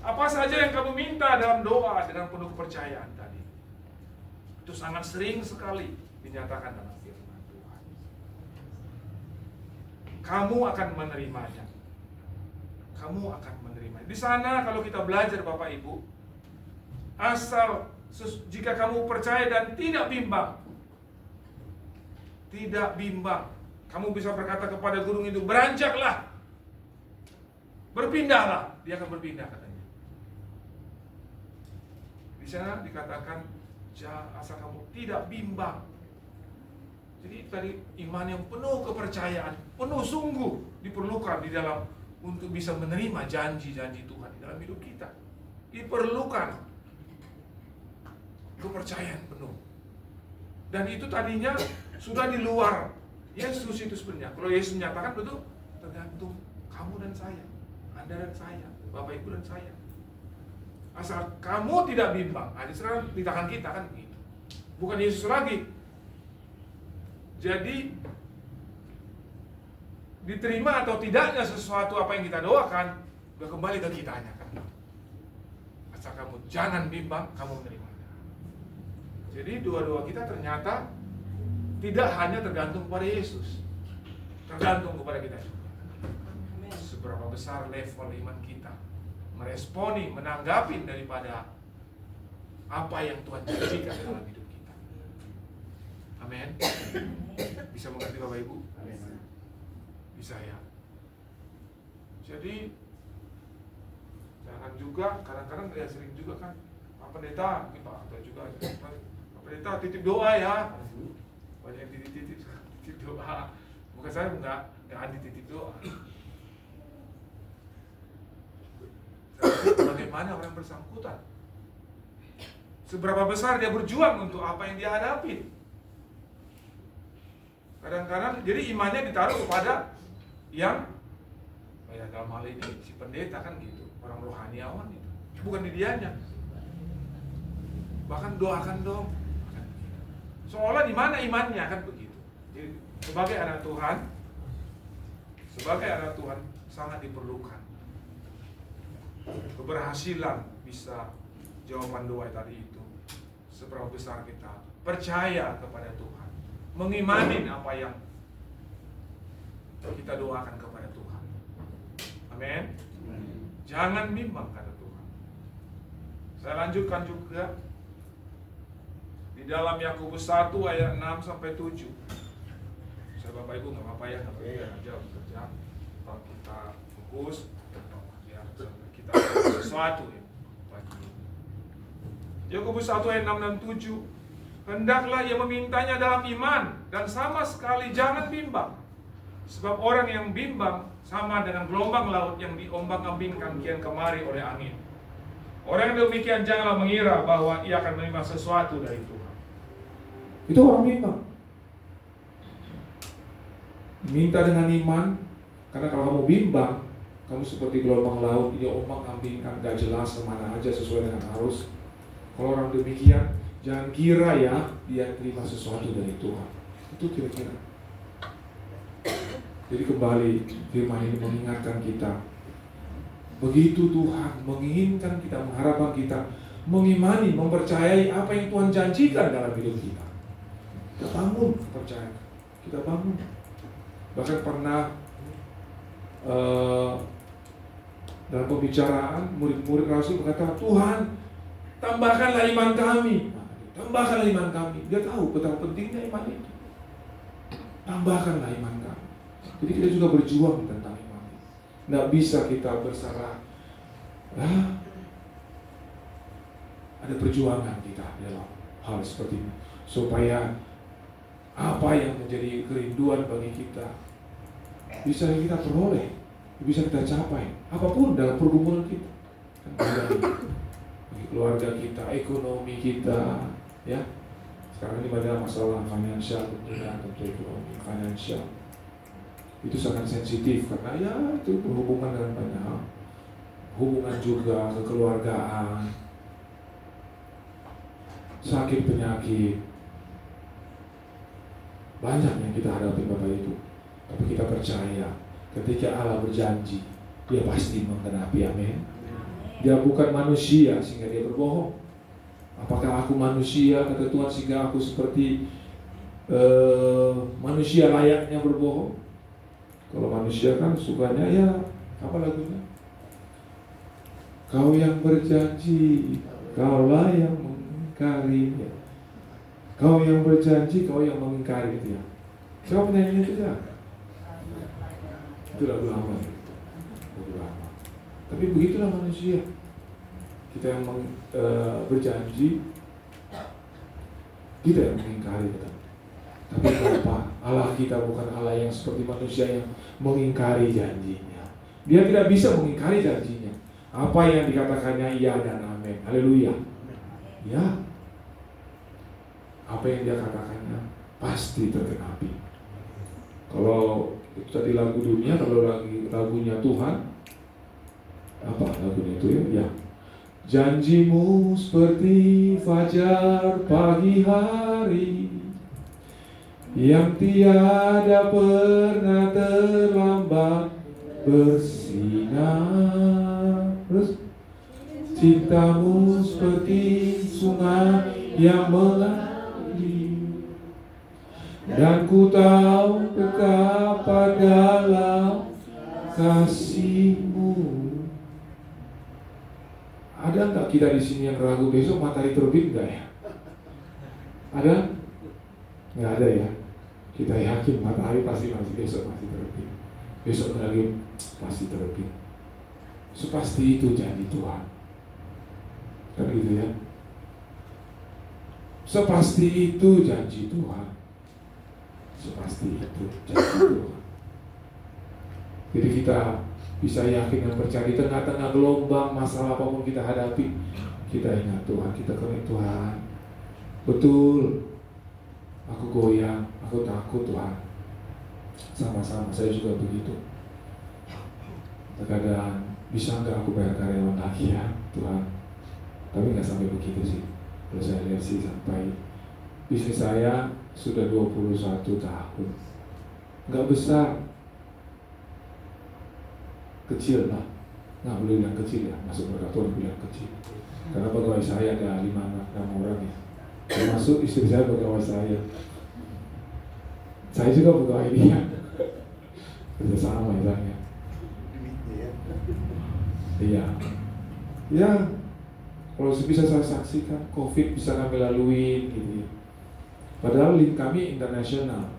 Apa saja yang kamu minta dalam doa dengan penuh kepercayaan tadi, itu sangat sering sekali dinyatakan dalam firman Tuhan. Kamu akan menerimanya. Kamu akan menerimanya. Di sana kalau kita belajar Bapak Ibu, asal jika kamu percaya dan tidak bimbang, kamu bisa berkata kepada gunung itu, beranjaklah, berpindahlah, dia akan berpindah katanya. Di sana dikatakan, asal kamu tidak bimbang. Jadi tadi iman yang penuh kepercayaan, penuh sungguh diperlukan di dalam untuk bisa menerima janji-janji Tuhan di dalam hidup kita. Diperlukan kepercayaan penuh. Dan itu tadinya sudah di luar Yesus itu sebenarnya. Kalau Yesus menyatakan betul, tergantung kamu dan saya, Anda dan saya, Bapak Ibu dan saya. Asal kamu tidak bimbang, sekarang di tangan kita kan begitu. Bukan Yesus lagi. Jadi diterima atau tidaknya sesuatu apa yang kita doakan, udah kembali ke kitanya kan. Asal kamu jangan bimbang, kamu menerima. Jadi doa-doa kita ternyata tidak hanya tergantung pada Yesus, tergantung kepada kita juga. Seberapa besar level iman kita meresponi, menanggapi daripada apa yang Tuhan janjikan dalam hidup kita. Amin. Bisa mengerti Bapak Ibu? Bisa ya. Jadi jangan juga, kadang-kadang ya sering juga kan Pak Pendeta, mungkin Pak Pendeta juga, Pak Pendeta titip doa ya. Banyak yang titip doa. Bukan saya enggak anti titip doa. Bagaimana orang bersangkutan? Seberapa besar dia berjuang untuk apa yang dia hadapi? Kadang-kadang jadi imannya ditaruh kepada yang ya dalam hal ini si pendeta kan gitu, orang rohaniawan itu, bukan di dianya. Bahkan doakan dong, seolah di mana imannya kan begitu. Jadi sebagai anak Tuhan sangat diperlukan keberhasilan bisa jawaban doa tadi itu. Seberapa besar kita percaya kepada Tuhan, mengimani apa yang kita doakan kepada Tuhan. Amin. Jangan bimbang kata Tuhan. Saya lanjutkan juga di dalam Yakobus 1 ayat 6 sampai 7. Saya Bapak Ibu nggak apa-apa ya, nggak apa-apa aja bekerja. Kalau kita fokus, ya kita sesuatu ya. Yakobus 1 ayat 6 dan 7. Hendaklah ia memintanya dalam iman dan sama sekali jangan bimbang. Sebab orang yang bimbang sama dengan gelombang laut yang diombang-ambingkan kian kemari oleh angin. Orang yang demikian janganlah mengira bahwa ia akan menerima sesuatu dari Tuhan. Itu orang bimbang. Minta dengan iman, karena kalau kamu bimbang, kamu seperti gelombang laut, dia ombang-ambingkan, gak jelas kemana aja sesuai dengan arus. Kalau orang demikian, jangan kira ya dia terima sesuatu dari Tuhan. Itu kira-kira. Jadi kembali firman ini mengingatkan kita, begitu Tuhan menginginkan kita, mengharapkan kita mengimani, mempercayai apa yang Tuhan janjikan dalam hidup kita. Kita bangun kepercayaan, kita bangun. Bahkan pernah dalam pembicaraan murid-murid Rasul berkata, Tuhan tambahkanlah iman kami, tambahkanlah iman kami. Dia tahu betapa pentingnya iman itu. Tambahkanlah iman kami. Jadi kita juga berjuang tentang iman. Tidak bisa kita berserah. Ada perjuangan kita dalam hal seperti ini, supaya apa yang menjadi kerinduan bagi kita bisa kita peroleh, bisa kita capai, apapun dalam pergumulan kita. Bagi keluarga kita, ekonomi kita, ya. Sekarang ini pada masalah finansial, tentu ekonomi, finansial. Itu sangat sensitif karena ya itu berhubungan dengan banyak hal. Hubungan juga kekeluargaan, sakit penyakit, banyak yang kita hadapi Bapak Ibu. Tapi kita percaya ketika Allah berjanji, Dia pasti menggenapi. Amin. Dia bukan manusia sehingga Dia berbohong. Apakah aku manusia kata Tuhan sehingga aku seperti manusia layaknya berbohong? Kalau manusia kan sukanya ya apa lagunya? Kau yang berjanji, kaulah yang mengingkari. Kau yang berjanji, kau yang mengingkari itu ya. Siapa penyanyi itu ya? Itu lagu lama. Tapi begitulah manusia. Kita yang berjanji, kita yang mengingkari. Tapi kenapa? Allah kita bukan Allah yang seperti manusia yang mengingkari janjinya. Dia tidak bisa mengingkari janjinya. Apa yang dikatakannya iya dan amin. Haleluya. Ya. Apa yang dia katakannya pasti tergenapi. Kalau itu tadi lagu dunia, kalau lagunya Tuhan, apa lagunya itu ya? Janjimu seperti fajar pagi hari, yang tiada pernah terlambat bersinar. Terus cintamu seperti sungai yang mengalir dan ku tahu betapa dalam kasih-Mu. Ada nggak kita di sini yang ragu besok matahari terbit nggak ya? Ada? Nggak ada ya. Kita yakin matahari pasti masih besok masih terbit. Besok lagi pasti terbit. Sepasti itu janji Tuhan. Kan gitu ya. Sepasti itu janji Tuhan. Sepasti itu janji Tuhan. Jadi kita bisa yakin dan percaya di tengah-tengah gelombang masalah apapun kita hadapi, kita ingat Tuhan, kita kena Tuhan. Betul, aku goyang, aku takut Tuhan. Sama-sama, saya juga begitu. Terkadang bisa nggak aku bayar karyawan lagi ya Tuhan? Tapi nggak sampai begitu sih. Kalau saya lihat sih sampai bisnis saya sudah 21 tahun. Nggak besar, kecil lah. Nggak boleh bilang kecil ya, masuk berkatuan bilang kecil. Karena pegawai saya ada 5-6 orang ya. Termasuk istri saya pegawai saya. Saya juga pegawai dia. Kerjasama istilahnya. Iya. Ya, kalau bisa saya saksikan, COVID bisa kami lalui gitu ya. Padahal link kami internasional.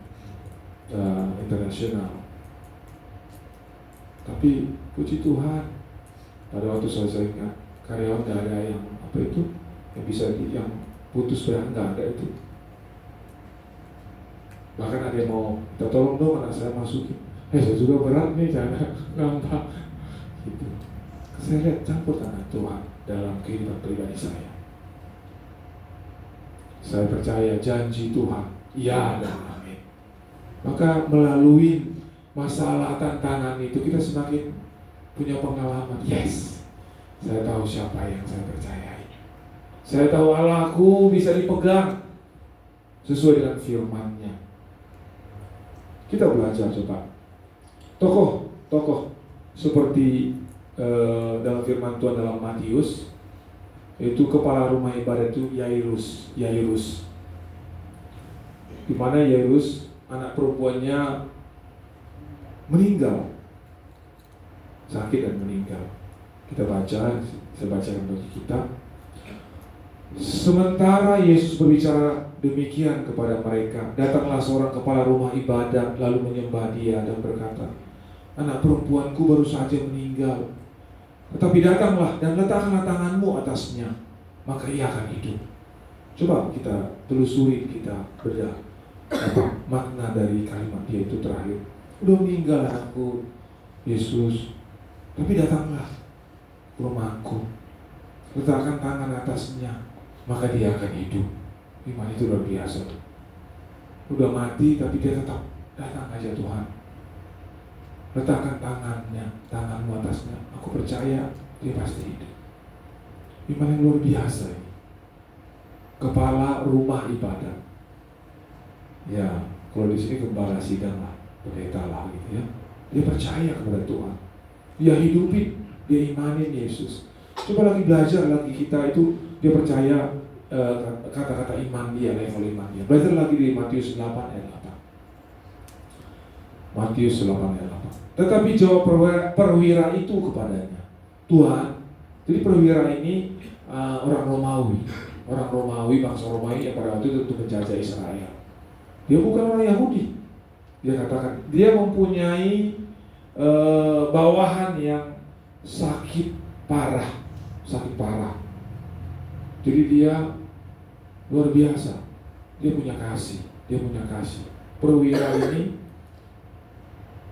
Tapi puji Tuhan, pada waktu saya ingat karyawan nggak ada yang apa itu, yang bisa yang putus PH nggak ada itu. Bahkan ada yang mau minta tolong dong anak saya masukin. Saya juga berat nih, jangan nambah gitu. Saya lihat campur tangan Tuhan dalam kehidupan pribadi saya. Saya percaya janji Tuhan, ya dan amin. Maka melalui masalah tantangan itu kita semakin punya pengalaman. Yes, saya tahu siapa yang saya percayai. Saya tahu Allahku bisa dipegang sesuai dengan firman-Nya. Kita belajar coba. Tokoh seperti dalam firman Tuhan dalam Matius, itu kepala rumah ibadat itu Yairus. Di mana Yairus anak perempuannya meninggal, sakit dan meninggal. Kita baca, saya bacakan bagi kita. Sementara Yesus berbicara demikian kepada mereka, datanglah seorang kepala rumah ibadat lalu menyembah Dia dan berkata, anak perempuanku baru saja meninggal. Tetapi datanglah dan letakkanlah tanganmu atasnya, maka ia akan hidup. Coba kita telusuri, kita bedah apa makna dari kalimat dia itu terakhir. Udah meninggal anakku, Yesus, tapi datanglah ke rumahku, letakkan tangan atasnya, maka dia akan hidup. Iman itu luar biasa. Udah mati tapi dia tetap datang aja Tuhan. Letakkan tanganmu atasnya. Aku percaya dia pasti hidup. Iman yang luar biasa ini. Kepala rumah ibadat. Ya, kalau di sini gembala sidang lah, pendeta lah gitu ya. Dia percaya kepada Tuhan. Dia hidupin, dia imanin Yesus. Coba lagi belajar lagi kita itu dia percaya kata-kata iman dia, level iman dia. Belajar lagi di Matius 8 ayat 8. Matius 8 ayat 8. Tetapi jawab perwira itu kepadanya, Tuhan. Jadi perwira ini orang Romawi, bangsa Romawi yang pada waktu itu untuk menjajah Israel. Dia bukan orang Yahudi. Dia katakan dia mempunyai bawahan yang sakit parah. Jadi dia luar biasa. Dia punya kasih. Perwira ini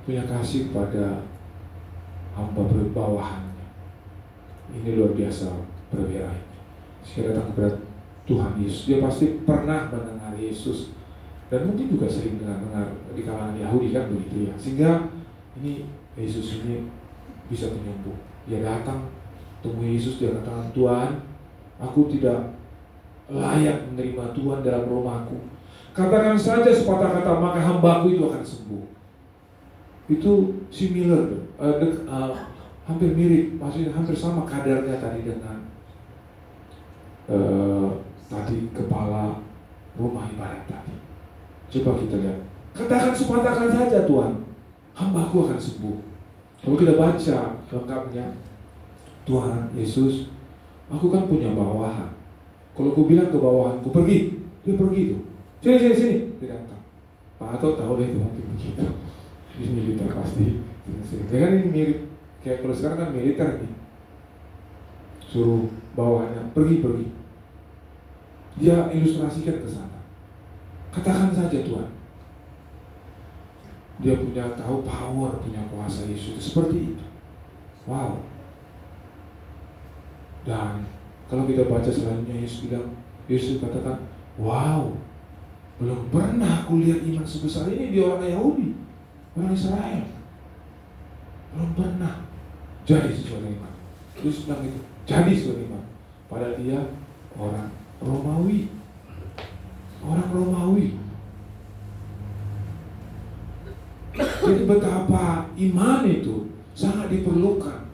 punya kasih kepada hamba berbawahannya. Ini luar biasa perwira ini. Jika datang kepada Tuhan Yesus, dia pasti pernah mendengar Yesus dan mungkin juga sering dengar di kalangan Yahudi kan begitu ya. Sehingga ini Yesus ini bisa penyembuh. Dia datang temui Yesus, dia katakan, Tuhan, aku tidak layak menerima Tuhan dalam rumahku. Katakan saja sepatah kata, maka hambaku itu akan sembuh. Itu similar, hampir mirip, maksudnya hampir sama kadarnya tadi dengan tadi kepala rumah ibadat tadi. Coba kita lihat. Katakan sepatahkan saja, Tuhan, hamba-Ku akan sembuh. Kalau kita baca lengkapnya, Tuhan Yesus, aku kan punya bawahan. Kalau Ku bilang ke bawahanku, pergi, dia pergi tuh. Sini, dia datang. Pak Ato tahu deh Tuhan begitu. Ini militer pasti. Ya kan ini mirip, kayak kalau sekarang kan militer nih. Suruh bawahannya, pergi. Dia ilustrasikan ke sana. Katakan saja Tuhan. Dia punya tahu power, punya kuasa Yesus seperti itu. Wow. Dan kalau kita baca selanjutnya Yesus katakan, wow, belum pernah aku lihat iman sebesar ini di orang Yahudi, orang Israel. Belum pernah. Jadi sesuatu iman. Terus bilang itu, jadi sesuatu iman. Padahal dia orang Romawi. Orang Romawi. Jadi betapa iman itu sangat diperlukan.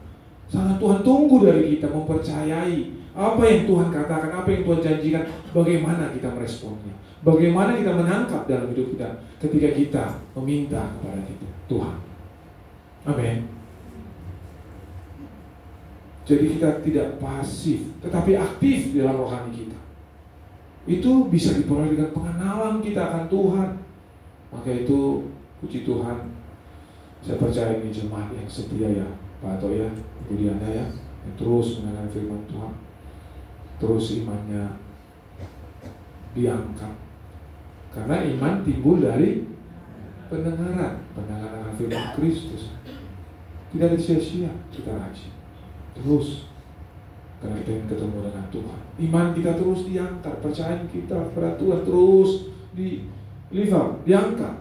Sangat Tuhan tunggu dari kita mempercayai apa yang Tuhan katakan, apa yang Tuhan janjikan, bagaimana kita meresponnya. Bagaimana kita menangkap dalam hidup kita ketika kita meminta kepada kita, Tuhan. Amin. Jadi kita tidak pasif, tetapi aktif dalam rohani kita. Itu bisa diperoleh dengan pengenalan kita akan Tuhan. Maka itu, puji Tuhan, saya percaya ini jemaat yang setia ya, Pak Ato ya, Ibu Diana ya, yang terus mendengar firman Tuhan, terus imannya diangkat. Karena iman timbul dari pendengaran firman Kristus. Tidak ada sia-sia kita rajin. Terus, karena kita ingin ketemu dengan Tuhan, iman kita terus diangkat, percaya kita kepada Tuhan terus diangkat.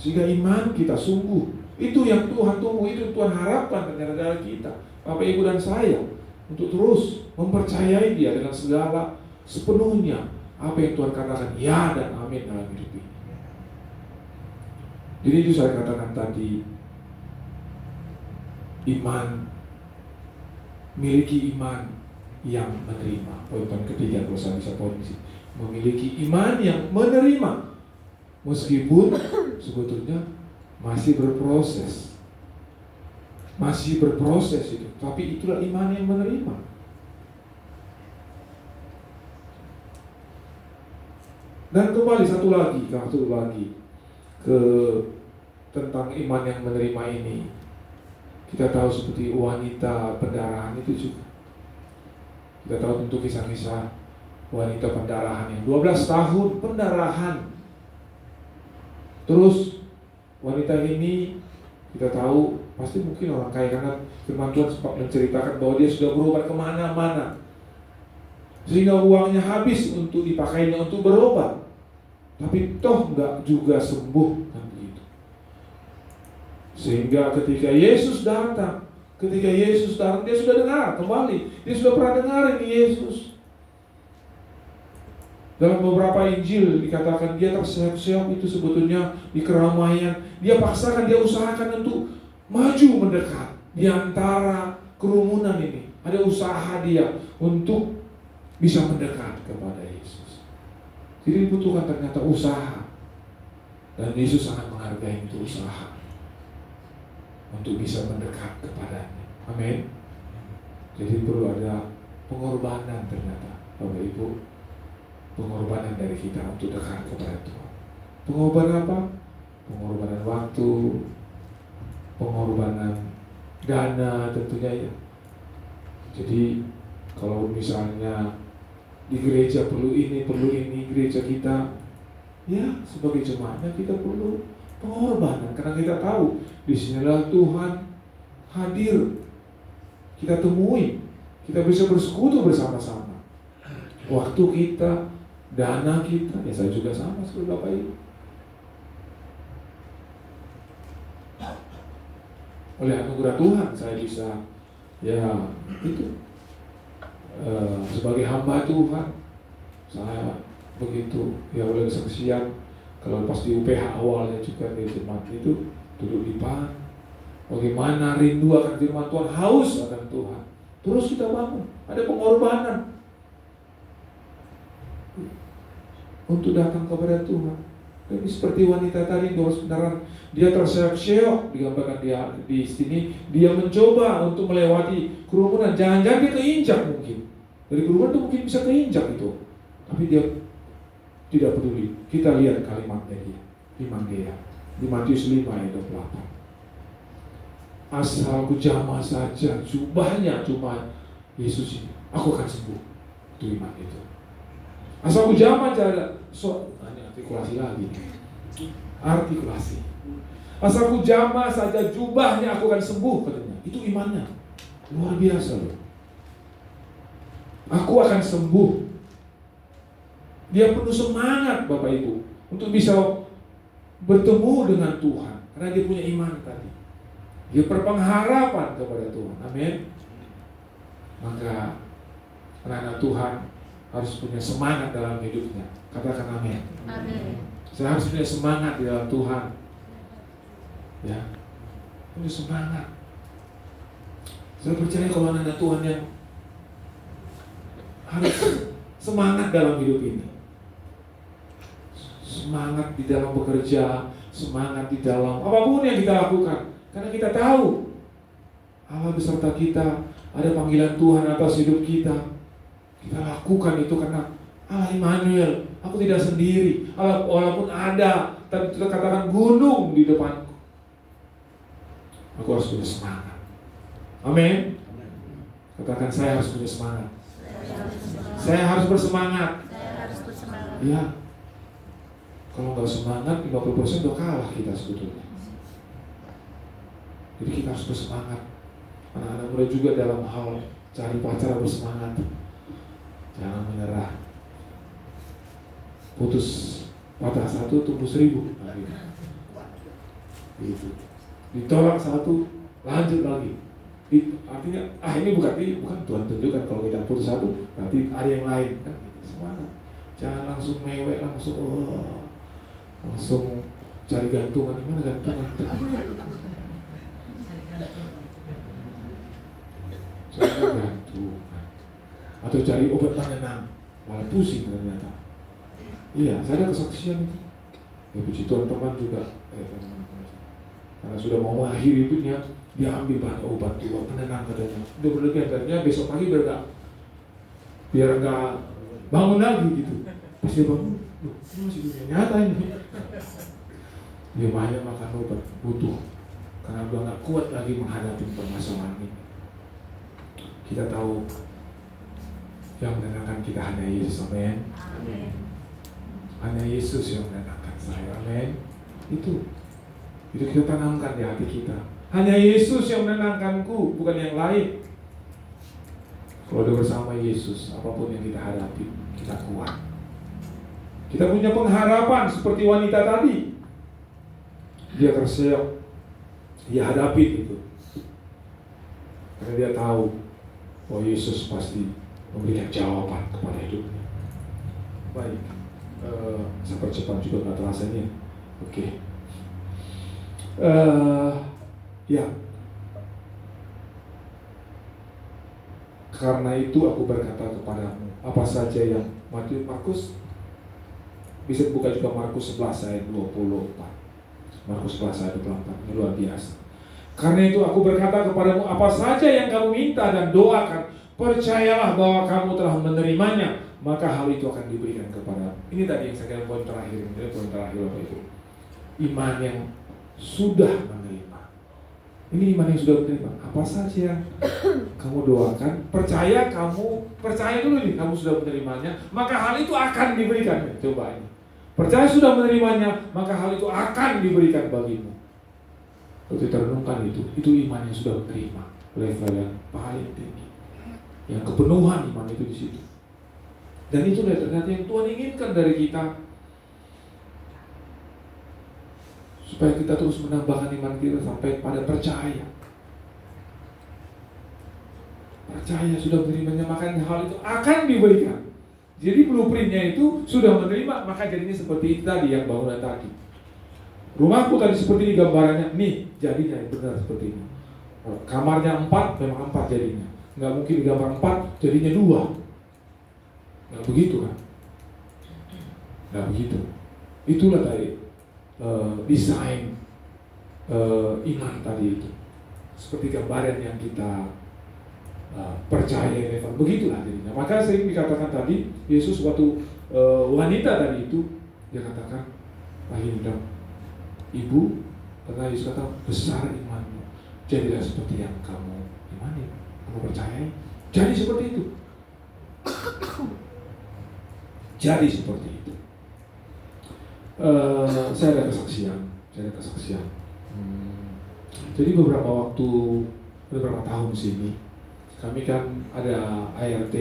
Sehingga iman kita sungguh, itu yang Tuhan tunggu, itu Tuhan harapkan dari kita, Bapak Ibu dan saya, untuk terus mempercayai Dia dengan segala sepenuhnya apa yang Tuhan katakan ya dan amin dalam hidup ini. Jadi itu saya katakan tadi, iman, miliki iman yang menerima. Poin ketiga kalau saya bisa poin sih, memiliki iman yang menerima. Meskipun sebetulnya masih berproses itu, tapi itulah iman yang menerima. Dan kembali satu lagi ke tentang iman yang menerima ini. Kita tahu seperti wanita pendarahan itu juga. Kita tahu tentu kisah-kisah wanita pendarahan yang 12 tahun pendarahan. Terus wanita ini kita tahu pasti mungkin orang kaya, karena firman Tuhan sempat menceritakan bahwa dia sudah berobat kemana-mana, sehingga uangnya habis untuk dipakainya untuk berobat, tapi toh enggak juga sembuh kan begitu. Sehingga ketika Yesus datang dia sudah dengar kembali, dia sudah pernah dengar ini Yesus. Dalam beberapa Injil dikatakan dia terseok-seok itu sebetulnya di keramaian. Dia paksakan, dia usahakan untuk maju mendekat di antara kerumunan ini. Ada usaha dia untuk bisa mendekat kepada Yesus. Jadi dibutuhkan ternyata usaha. Dan Yesus sangat menghargai itu usaha untuk bisa mendekat kepadanya. Amin. Jadi perlu ada pengorbanan ternyata, Bapak Ibu. Pengorbanan dari kita untuk dekat kepada Tuhan. Pengorbanan apa? Pengorbanan waktu, pengorbanan dana tentunya ya. Jadi kalau misalnya di gereja perlu ini, gereja kita, ya sebagai jemaatnya kita perlu pengorbanan. Karena kita tahu di sinilah Tuhan hadir. Kita temui, kita bisa bersekutu bersama-sama. Waktu kita, dana kita, ya saya juga sama seperti Bapak Ibu. Oleh anugerah Tuhan saya bisa ya itu sebagai hamba Tuhan saya begitu ya, oleh kesaksian kalau pas di UPH awalnya juga di jemaat itu duduk di depan, bagaimana rindu akan firman Tuhan, haus akan Tuhan, terus kita bangun, ada pengorbanan. untuk datang kepada Tuhan. Tapi seperti wanita tadi, bahwa sebenarnya dia terseok-seok, digambarkan dia di sini, dia mencoba untuk melewati kerumunan. Jangan-jangan dia keinjak mungkin. Dari kerumunan itu mungkin bisa keinjak itu. Tapi dia tidak peduli. Kita lihat kalimatnya dia, iman dia. Di Matius 5 ayat 28. Asal ku jamah saja jubahnya, cuma Yesus ini, aku akan sembuh. Itu iman itu. Asal ku jamah saja, artikulasi lagi. Artikulasi. Asal ku jamah saja jubahnya, aku akan sembuh katanya. Itu imannya. Luar biasa loh. Aku akan sembuh. Dia penuh semangat Bapak Ibu untuk bisa bertemu dengan Tuhan karena dia punya iman tadi. Dia berpengharapan kepada Tuhan. Amin. Maka anak-anak Tuhan harus punya semangat dalam hidupnya. Katakan amin. Amin. Saya harus punya semangat di dalam Tuhan. Ya, punya semangat. Saya percaya kalau anak-anak Tuhan yang harus semangat dalam hidup ini. Semangat di dalam bekerja, semangat di dalam apapun yang kita lakukan. Karena kita tahu Allah beserta kita, ada panggilan Tuhan atas hidup kita. Kita lakukan itu karena Allah Immanuel, aku tidak sendiri. Allah walaupun ada, tapi kita katakan gunung di depanku. Aku harus punya semangat. Amin. Katakan saya harus punya semangat. Saya harus bersemangat. Iya. Kalau nggak semangat, 50% udah kalah kita sebetulnya. Jadi kita harus bersemangat. Anak-anak muda juga dalam hal cari pacar bersemangat. Jangan menyerah. Putus patah satu tumbuh 1000. Gitu. Ditolak satu, lanjut lagi. Artinya, ini bukan Tuhan tunjukkan kalau kita putus satu, berarti ada yang lain kan? Semangat. Jangan langsung mewek, langsung cari gantungan. Gimana gantungan? Cari gantungan. Atau cari obat penenang, malah pusing ternyata. Iya, saya ada kesaksian itu. Ya puji Tuhan, teman juga. Karena sudah mau mengakhiri hidupnya, dia ambil bahan obat penenang katanya. Udah berlebihan, katanya besok pagi biar nggak bangun lagi gitu. Pas dia bangun, ini masih dunia nyata ini. Dia banyak makan obat, butuh. Karena udah nggak kuat lagi menghadapi permasalahan ini. Kita tahu yang menenangkan kita hanya Yesus, amin. Hanya Yesus yang menenangkan saya, amin. Itu kita tanamkan di hati kita. Hanya Yesus yang menenangkanku, bukan yang lain. Kalau udah bersama Yesus, apapun yang kita hadapi, kita kuat. Kita punya pengharapan seperti wanita tadi. Dia terseok, dia hadapi itu. Karena dia tahu bahwa Yesus pasti memberikan jawaban kepada hidupnya. Baik, saya percepat juga nggak terasa nih. Oke. Ya. Karena itu aku berkata kepadamu, apa saja yang Markus bisa buka juga Markus 11 ayat 24. Markus 11 ayat 24, ini luar biasa. Karena itu aku berkata kepadamu, apa saja yang kamu minta dan doakan, percayalah bahwa kamu telah menerimanya, maka hal itu akan diberikan kepadamu. Ini tadi yang saya kira poin terakhir, ini poin terakhir Bapak Ibu. Iman yang sudah menerima. Ini iman yang sudah menerima. Apa saja yang kamu doakan, percaya dulu nih, kamu sudah menerimanya, maka hal itu akan diberikan. Coba ini. Percaya sudah menerimanya, maka hal itu akan diberikan bagimu. Kalau kita renungkan itu iman yang sudah menerima, level yang paling tinggi. Yang kepenuhan iman itu di situ. Dan itu ternyata yang Tuhan inginkan dari kita. Supaya kita terus menambahkan iman kita sampai pada percaya. Percaya sudah menerimanya, maka hal itu akan diberikan. Jadi blueprintnya itu sudah menerima, maka jadinya seperti itu tadi yang bangunan tadi. Rumahku tadi seperti ini gambarannya, nih jadinya benar seperti ini. Kamarnya 4, memang 4 jadinya. Nggak mungkin digambar 4, jadinya 2. Nggak begitu kan? Nah begitu. Itulah tadi desain iman tadi itu. Seperti gambaran yang kita percaya Evan. Begitulah jadinya. Maka sering dikatakan tadi Yesus waktu wanita tadi itu dia katakan, Hilda, ibu, karena Yesus kata besar imanmu, jadilah seperti yang kamu imani, kamu percayai. Jadi seperti itu. Jadi seperti itu. Saya ada kesaksian. Jadi beberapa tahun di sini, kami kan ada ART,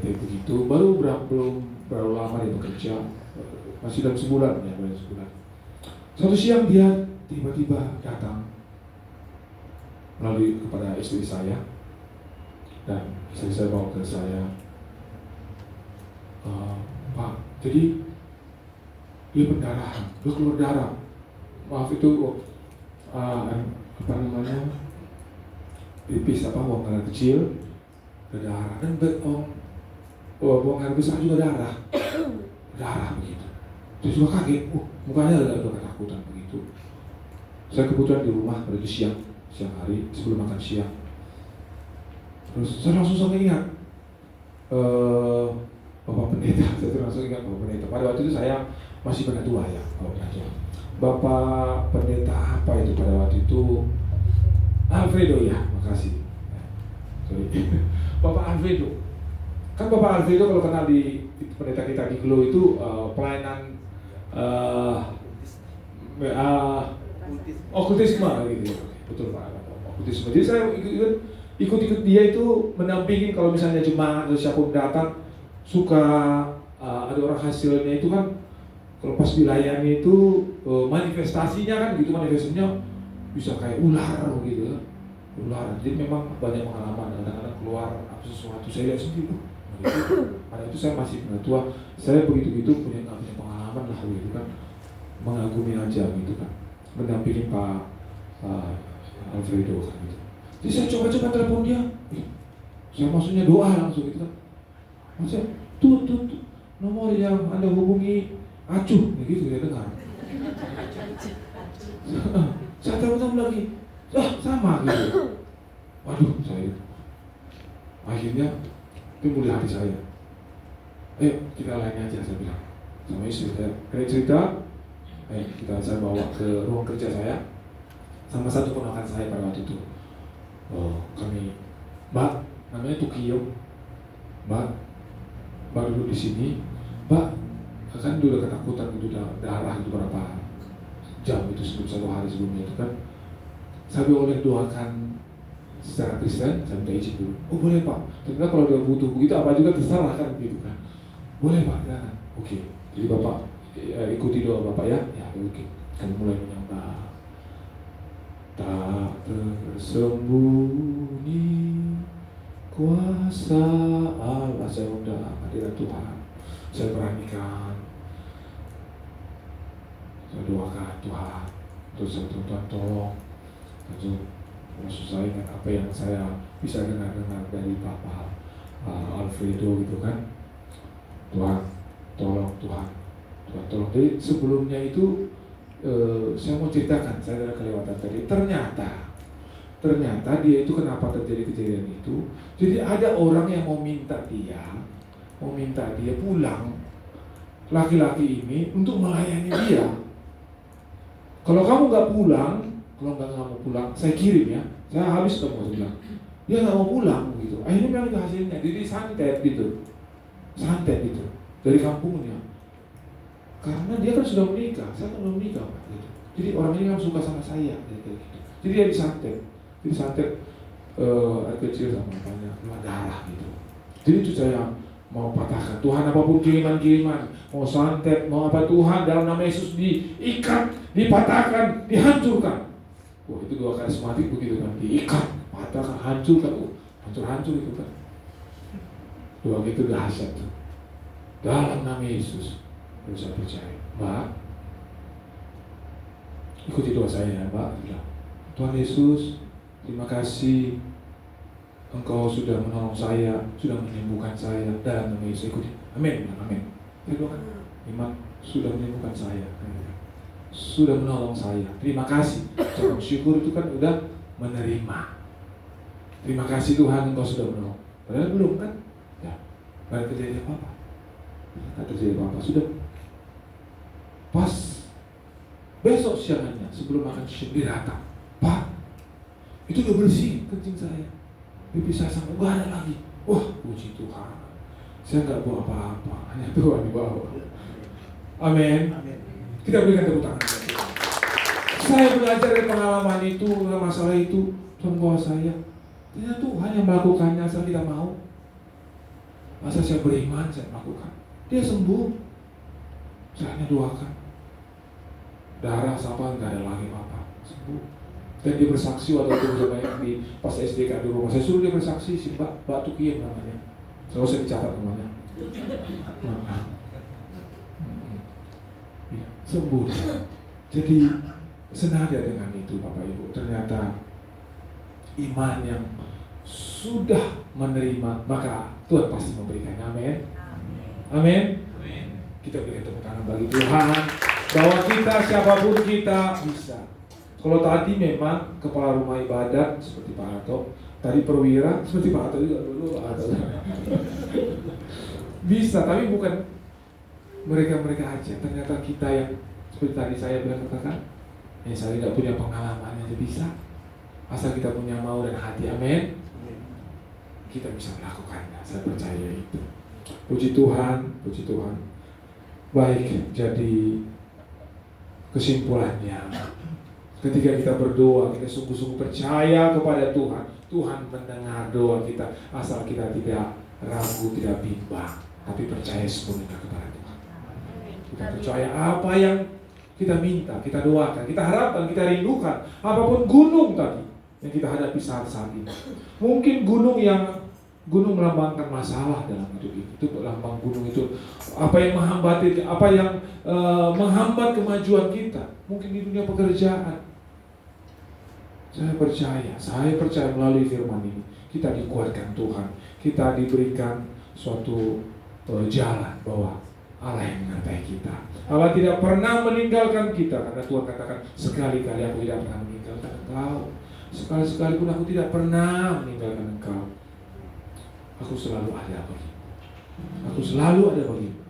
begitu. Belum berapa lama dia bekerja, masih dalam sebulan ya, baru sebulan. Suatu siang dia tiba-tiba datang melalui kepada istri saya, dan istri saya bawa ke saya, Pak, jadi dia pendarahan, dia keluar darah. Maaf itu pipis buang air kecil berdarah, dan buang air besar juga darah begitu. Saya juga kaget, mukanya ada ketakutan begitu. Saya kebetulan di rumah pada siang hari sebelum makan siang. Terus saya langsung ingat Bapak Pendeta. Pada waktu itu saya masih penatua ya, Bapak Pendeta apa itu pada waktu itu? Alfredo ya, makasih. Sorry. Bapak Alfredo. Kan Bapak Alfredo kalau kenal di pendeta kita di Glo itu pelayanan okultisme gitu. Betul Pak, okultisme. Jadi saya ikut dia itu mendampingi kalau misalnya jemaat atau siapapun datang suka ada orang hasilnya itu kan kalau pas dilayani itu manifestasinya kan gitu, manifestasinya bisa kayak ular gitu, ular. Jadi memang banyak pengalaman, kadang-kadang keluar sesuatu saya lihat sendiri. Pada itu saya masih penatua, saya begitu punya pengalaman lah gitu kan, mengagumi aja gitu kan, mendampingi Pak Alfredo kan gitu. Jadi saya coba telepon dia, saya maksudnya doa langsung gitu kan, maksudnya tuh nomor yang Anda hubungi acuh, gitu dia dengar. Saya telepon lagi, sama gitu. Waduh, saya akhirnya timbul di hati saya. Ayo kita lain aja, saya bilang sama istri saya. Cerita, saya bawa ke ruang kerja saya sama satu ponakan saya pada waktu itu. Kami, Mbak, namanya Tukiyo, Mbak duduk di sini, Mbak, kan udah ketakutan itu darah itu berapa jam itu satu hari sebelumnya itu kan. Saya boleh doakan secara Kristen, saya minta izin dulu. Oh boleh Pak, ternyata kalau dia butuh begitu apa juga terserah kan gitu kan. Boleh Pak, jangan. Oke, jadi Bapak ikuti doa Bapak ya. Ya oke. Kami mulai menyembah. Tak tersembunyi kuasa Allah. Saya undang hadirat Tuhan. Saya beranikan. Saya doakan Tuhan. Terus Tuhan tolong. Maksud saya ingat apa yang saya bisa dengar dari Bapak Alfredo gitu kan. Tuhan tolong. Jadi sebelumnya itu saya mau ceritakan, saya ada kelewatan tadi. Ternyata dia itu kenapa terjadi kejadian itu. Jadi ada orang yang mau minta dia pulang, laki-laki ini untuk melayani dia. Kalau kamu nggak mau pulang, saya kirim ya. Saya habis kamu bilang. Dia nggak mau pulang gitu. Akhirnya memang itu hasilnya. Jadi santet gitu dari kampungnya. Karena dia kan sudah menikah, saya kan belum menikah Pak. Gitu. Jadi orang ini kan suka sama saya gitu. Jadi dia disantet air kecil sama banyak keluar darah gitu. Jadi itu saya mau patahkan. Tuhan apapun kiriman, mau santet, mau apa Tuhan dalam nama Yesus diikat, dipatahkan, dihancurkan. Wah itu doa karismatik begitu kan, diikat, patahkan, hancurkan, hancur itu kan. Doa itu dahsyat tuh. Dalam nama Yesus, harus saya percaya. Mbak, ikuti doa saya ya Mbak. Tuhan Yesus, terima kasih Engkau sudah menolong saya, sudah menyembuhkan saya dalam nama Yesus. Ikuti. Amin. Amin. Ya Tuhan, Iman sudah menyembuhkan saya, sudah menolong saya. Terima kasih. Cara bersyukur itu kan udah menerima. Terima kasih Tuhan, Engkau sudah menolong. Padahal belum kan? Ya, nggak terjadi apa-apa. Nggak terjadi apa-apa. Sudah pas besok siangannya sebelum makan siang dirata. Pak, itu udah bersih kencing saya. Pipi saya sampai nggak ada lagi. Wah, puji Tuhan. Saya nggak bawa apa-apa, hanya Tuhan dibawa. Amin. Kita berikan tepuk tangan. Saya belajar dari pengalaman itu, masalah itu, Tuhan bawa saya. Ternyata Tuhan yang melakukannya asal kita mau. Masa saya beriman, saya melakukan. Dia sembuh. Saya hanya doakan. Darah sampai nggak ada lagi apa-apa, sembuh. Dan dia bersaksi waktu itu sama yang di pas SDK di rumah. Saya suruh dia bersaksi, si Mbak Tukiem namanya. Selalu saya dicatat namanya. Ya, sembuh. Jadi senada dengan itu Bapak Ibu. Ternyata iman yang sudah menerima, maka Tuhan pasti memberikannya. Amin. Amin. Kita berikan tepuk tangan bagi Tuhan bahwa kita siapapun kita bisa. Kalau tadi memang kepala rumah ibadat seperti Pak Hato, tadi perwira seperti Pak Hato juga dulu bisa, tapi bukan mereka aja. Ternyata kita yang seperti tadi saya bilang katakan, saya tidak punya pengalaman aja bisa. Asal kita punya mau dan hati, amin. Kita bisa melakukannya. Saya percaya itu. Puji Tuhan, puji Tuhan. Baik, jadi kesimpulannya, ketika kita berdoa, kita sungguh-sungguh percaya kepada Tuhan. Tuhan mendengar doa kita, asal kita tidak ragu, tidak bimbang, tapi percaya sepenuhnya kepada Tuhan. Kita percaya apa yang kita minta, kita doakan, kita harapkan, kita rindukan. Apapun gunung tadi yang kita hadapi saat ini. Mungkin gunung melambangkan masalah dalam hidup ini. Itu lambang gunung itu apa yang menghambat kemajuan kita. Mungkin di dunia pekerjaan. Saya percaya melalui firman ini kita dikuatkan Tuhan, kita diberikan suatu jalan bahwa Allah yang menyertai kita. Allah tidak pernah meninggalkan kita, karena Tuhan katakan sekali-kali aku tidak pernah meninggalkan engkau. Sekali-sekali pun aku tidak pernah meninggalkan engkau. Aku selalu ada bagimu. Aku selalu ada bagimu.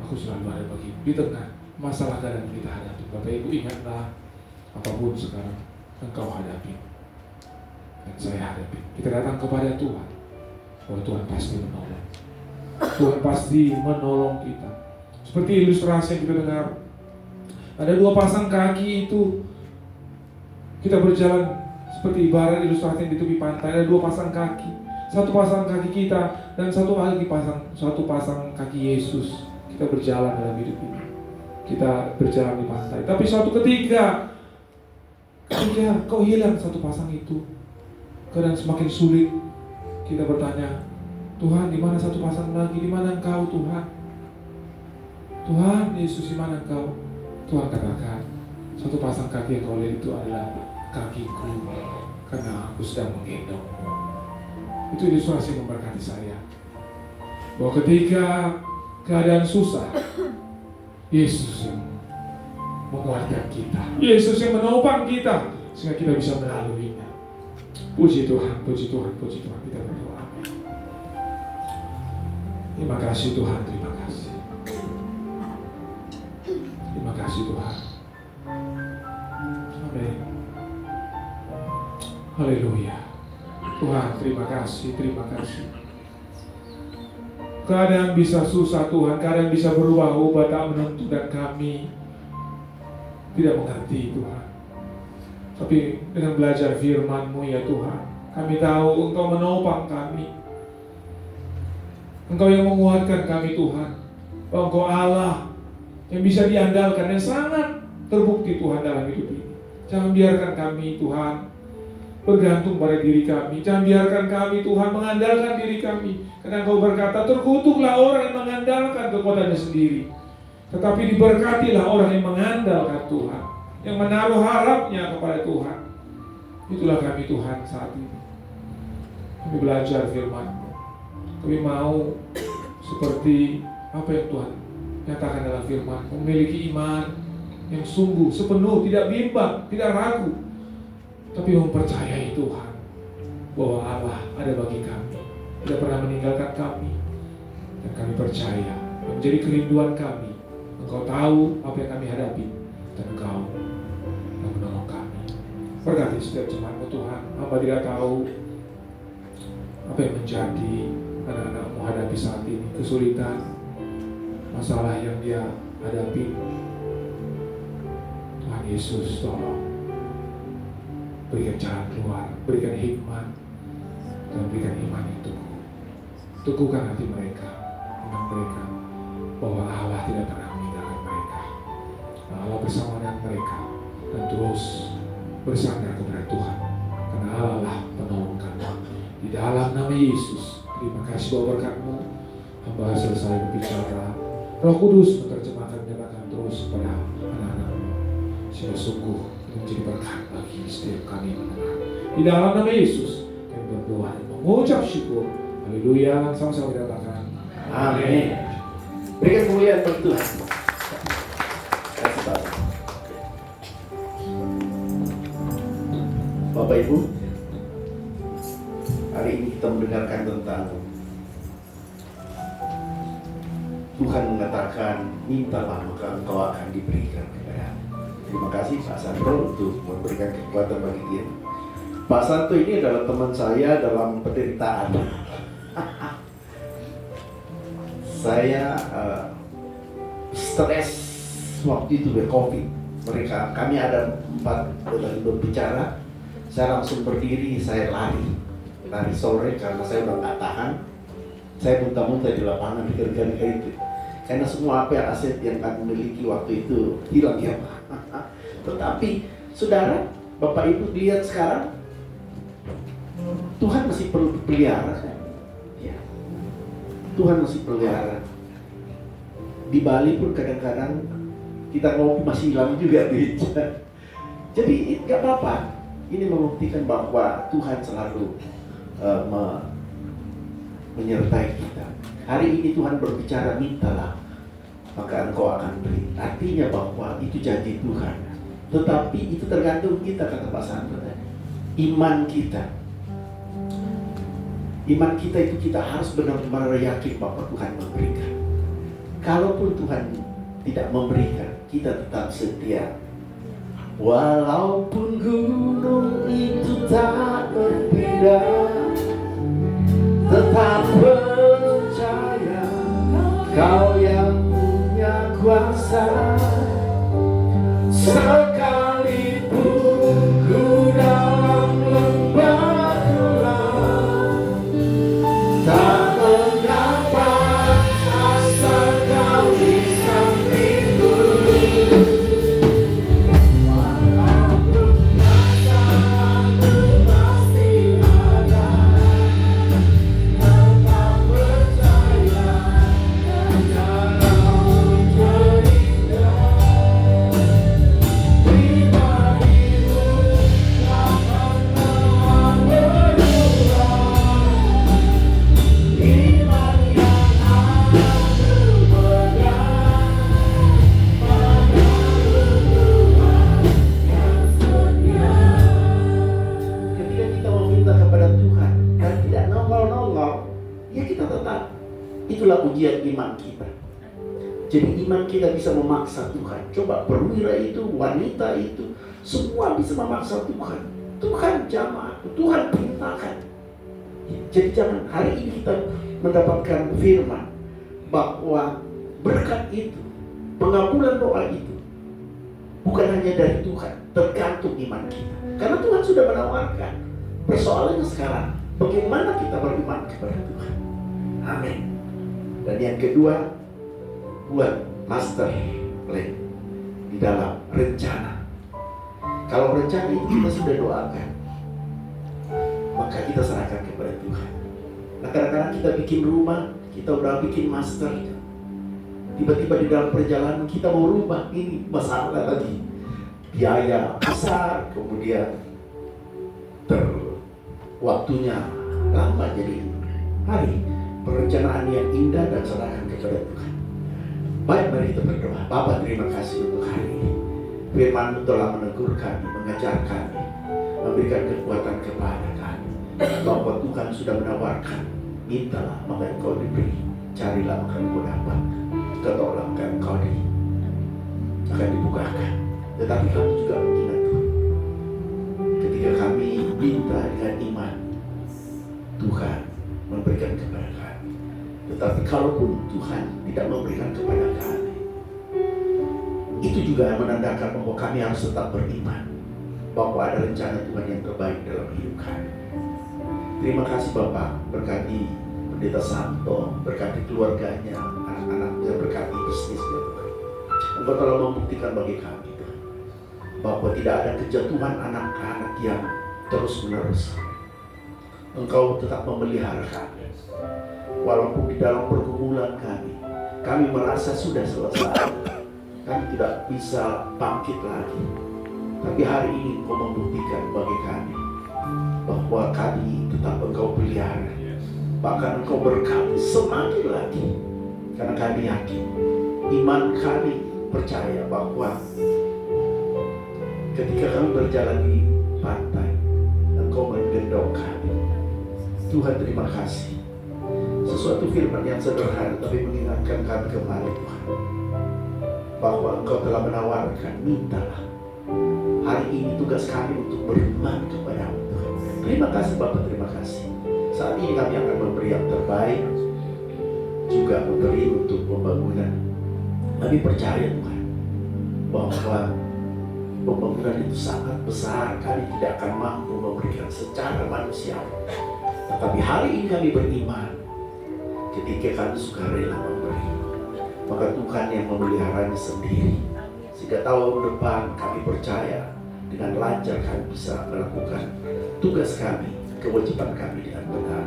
Aku selalu ada bagimu di tengah masalah keadaan kita hadapi. Bapak Ibu ingatlah, apapun sekarang engkau hadapi dan saya hadapi. Kita datang kepada Tuhan, bahwa Tuhan pasti menolong. Tuhan pasti menolong kita. Seperti ilustrasi yang kita dengar, ada dua pasang kaki itu. Kita berjalan seperti ibarat ilustrasi yang di tepi pantai. Ada dua pasang kaki. Satu pasang kaki kita dan satu pasang kaki Yesus. Kita berjalan dalam hidup ini. Kita berjalan di pantai. Tapi suatu ketika kau hilang satu pasang itu, keadaan semakin sulit. Kita bertanya, Tuhan, di mana satu pasang lagi? Di mana engkau, Tuhan? Tuhan Yesus, di mana engkau? Tuhan katakan, satu pasang kaki yang kau lihat itu adalah kakiku, karena aku sedang menggendongmu. Itu ilustrasi yang memberkati saya, bahwa ketika keadaan susah, Yesus yang menguatkan kita, Yesus yang menopang kita, sehingga kita bisa melaluinya. Puji Tuhan, puji Tuhan, puji Tuhan. Kita berdoa. Terima kasih Tuhan, terima kasih. Terima kasih Tuhan. Amin. Haleluya. Tuhan, terima kasih, terima kasih. Keadaan bisa susah Tuhan, keadaan bisa berubah-ubah tak menentu, dan kami tidak mengerti Tuhan. Tapi dengan belajar firman-Mu ya Tuhan, kami tahu Engkau menopang kami. Engkau yang menguatkan kami Tuhan. Bahwa Engkau Allah yang bisa diandalkan dan sangat terbukti Tuhan dalam hidup ini. Jangan biarkan kami Tuhan bergantung pada diri kami. Jangan biarkan kami Tuhan mengandalkan diri kami. Karena Engkau berkata, terkutuklah orang yang mengandalkan kekuatannya sendiri, tetapi diberkatilah orang yang mengandalkan Tuhan, yang menaruh harapnya kepada Tuhan. Itulah kami Tuhan saat ini. Kami belajar firman-Mu. Kami mau seperti apa yang Tuhan nyatakan dalam firman, memiliki iman yang sungguh, sepenuh, tidak bimbang, tidak ragu, tapi mempercayai Tuhan bahwa Allah ada bagi kami, tidak pernah meninggalkan kami, dan kami percaya menjadi kerinduan kami. Engkau tahu apa yang kami hadapi, dan Engkau yang menolong kami. Berkati setiap jemaat-Mu Tuhan. Hamba tidak tahu apa yang menjadi anak-anak-Mu hadapi saat ini, kesulitan, masalah yang dia hadapi. Tuhan Yesus, tolong berikan jalan keluar, berikan hikmat, dan berikan iman yang teguh. Teguhkan hati mereka, iman mereka, bahwa Allah tidak pernah meninggalkan mereka. Allah bersama dengan mereka, dan terus bersandar kepada Tuhan, karena Allah lah penolong kami. Di dalam nama Yesus, terima kasih bahwa berkat-Mu hamba selesai berbicara. Roh Kudus menerjemahkan, menyatakan terus kepada anak-anak-Mu, sehingga sungguh menjadi berkat bagi setiap kami mendengar. Di dalam nama Yesus kami berdoa dan mengucap syukur. Haleluya. Sama-sama kita katakan Amin. Berikan kemuliaan bagi Tuhan. Kasih Bapak. Bapak Ibu, hari ini kita mendengarkan tentang Tuhan mengatakan, mintalah maka engkau akan diberikan kepadamu. Terima kasih Pak Santo untuk memberikan kekuatan bagi dia. Pak Santo ini adalah teman saya dalam penderitaan. Saya stres waktu itu COVID. Kami ada 4 lagi berbicara. Saya langsung berdiri, saya lari sore karena saya udah nggak tahan. Saya muntah-muntah di lapangan di gara-gara itu. Karena semua apa yang aset yang kami miliki waktu itu hilang ya Pak. Tetapi saudara, Bapak Ibu lihat sekarang, Tuhan masih perlu dipelihara kan? Ya. Tuhan masih pelihara. Di Bali pun kadang-kadang kita ngopi masih hilang juga beja. Jadi nggak apa-apa. Ini membuktikan bahwa Tuhan selalu menyertai kita. Hari ini Tuhan berbicara, mintalah maka engkau akan beri. Artinya bahwa itu janji Tuhan. Tetapi itu tergantung kita, kata Pak Sandro tadi. Iman kita. Iman kita itu kita harus benar-benar yakin bahwa Tuhan memberikan. Kalaupun Tuhan tidak memberikan, kita tetap setia. Walaupun gunung itu tak berpindah, tetap percaya Kau yang punya kuasa. Sekalipun ku dalam lembah gelap, tak mengapa asal Kau di sampingku. Walaupun rasaku pasti ada, tetap percaya dalam keindahan. Pribadimu dapat berubah, iman yang aku pegang ketika kita meminta kepada Tuhan dan tidak nongol-nongol, ya kita tetap, itulah ujian iman kita. Jadi iman kita bisa memaksa Tuhan. Coba perwira itu, wanita itu, semua bisa memaksa Tuhan. Tuhan jamah, Tuhan perintahkan. Jadi jangan hari ini kita mendapatkan firman bahwa berkat itu, pengabulan doa itu bukan hanya dari Tuhan, tergantung iman kita. Karena Tuhan sudah menawarkan. Persoalannya sekarang, bagaimana kita beriman kepada Tuhan. Amin. Dan yang kedua, buat master plan di dalam rencana. Kalau rencana itu kita sudah doakan, maka kita serahkan kepada Tuhan. Nah kadang-kadang kita bikin rumah, kita udah bikin master, tiba-tiba di dalam perjalanan kita mau rubah, ini masalah lagi, biaya besar, kemudian waktunya lama jadi. Mari perencanaan yang indah dan serahkan kepada Tuhan. Baik, mari kita berdoa. Bapa, terima kasih untuk hari ini. Firman-Mu telah menegur kami, mengajar kami, memberikan kekuatan kepada kami. Bahwa Tuhan sudah menawarkan, mintalah maka engkau diberi, carilah maka engkau dapat, ketuklah maka engkau akan dibukakan. Tetapi kami juga mengingat Tuhan, ketika kami minta dengan iman, Tuhan memberikan kepada kami. Tetapi kalaupun Tuhan tidak memberikan kepada kami, itu juga menandakan bahwa kami harus tetap beriman bahwa ada rencana Tuhan yang terbaik dalam hidup kami. Terima kasih Bapak, berkati Pendeta Santo, berkati keluarganya, anak-anaknya, berkati bisnisnya Tuhan. Engkau telah membuktikan bagi kami Tuhan, bahwa tidak ada kejatuhan anak-anak yang terus-menerus. Engkau tetap memelihara kami. Walaupun di dalam pergumulan kami merasa sudah selesai, kami tidak bisa bangkit lagi. Tapi hari ini Engkau membuktikan bagi kami bahwa kami tetap Engkau pelihara. Bahkan Engkau berkati semakin lagi. Karena kami yakin, iman kami percaya bahwa ketika kami berjalan di pantai, Engkau menggendong kami. Tuhan, terima kasih. Sesuatu firman yang sederhana tapi mengingatkan kami kembali Tuhan, bahwa Engkau telah menawarkan, mintalah. Hari ini tugas kami untuk beriman kepada-Mu Tuhan. Terima kasih Bapak, terima kasih. Saat ini kami akan memberi yang terbaik, juga memberi untuk pembangunan. Kami percaya Tuhan, bahwa pembangunan itu sangat besar. Kami tidak akan mampu memberikan secara manusiawi. Tetapi hari ini kami beriman, ketika kami sukarela memberi, maka Tuhan yang memeliharanya sendiri. Sehingga tahun depan kami percaya dengan lancar kami bisa melakukan tugas kami, kewajiban kami dengan benar.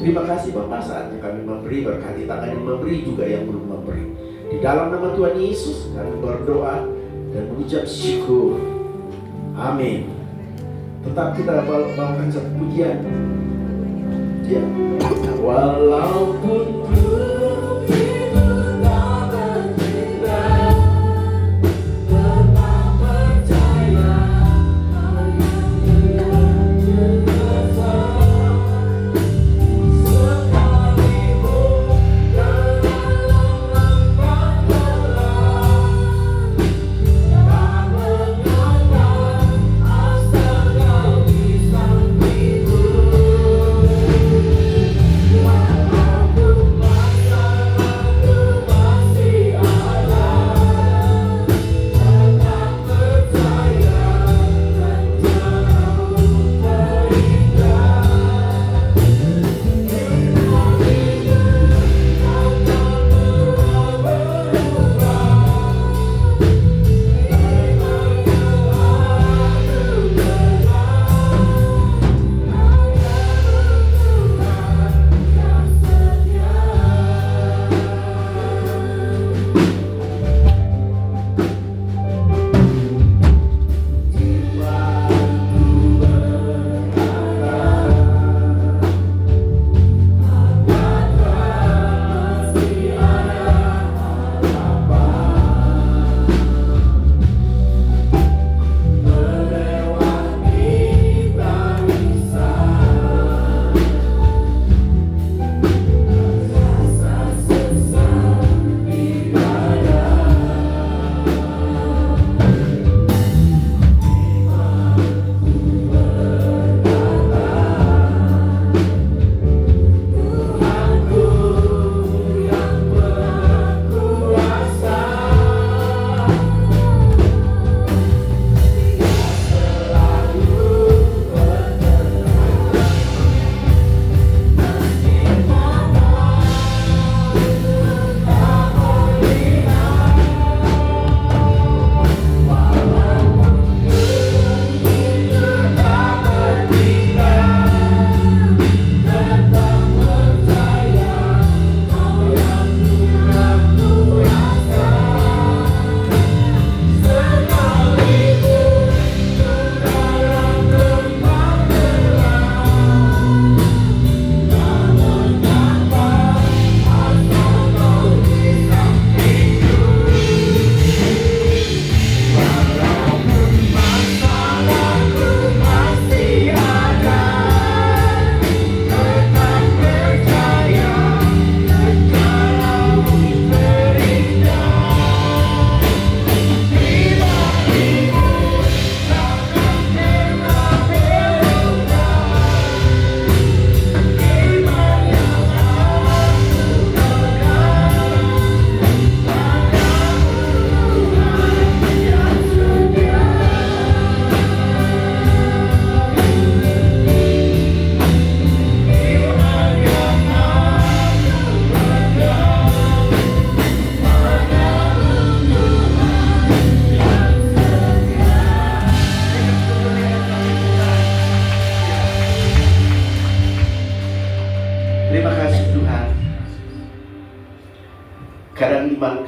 Terima kasih Bapak, saatnya kami memberi, berkati tangan yang memberi juga yang belum memberi. Di dalam nama Tuhan Yesus kami berdoa dan mengucap syukur. Amin. Tetap kita bawakan satu pujian. Ya. Walaupun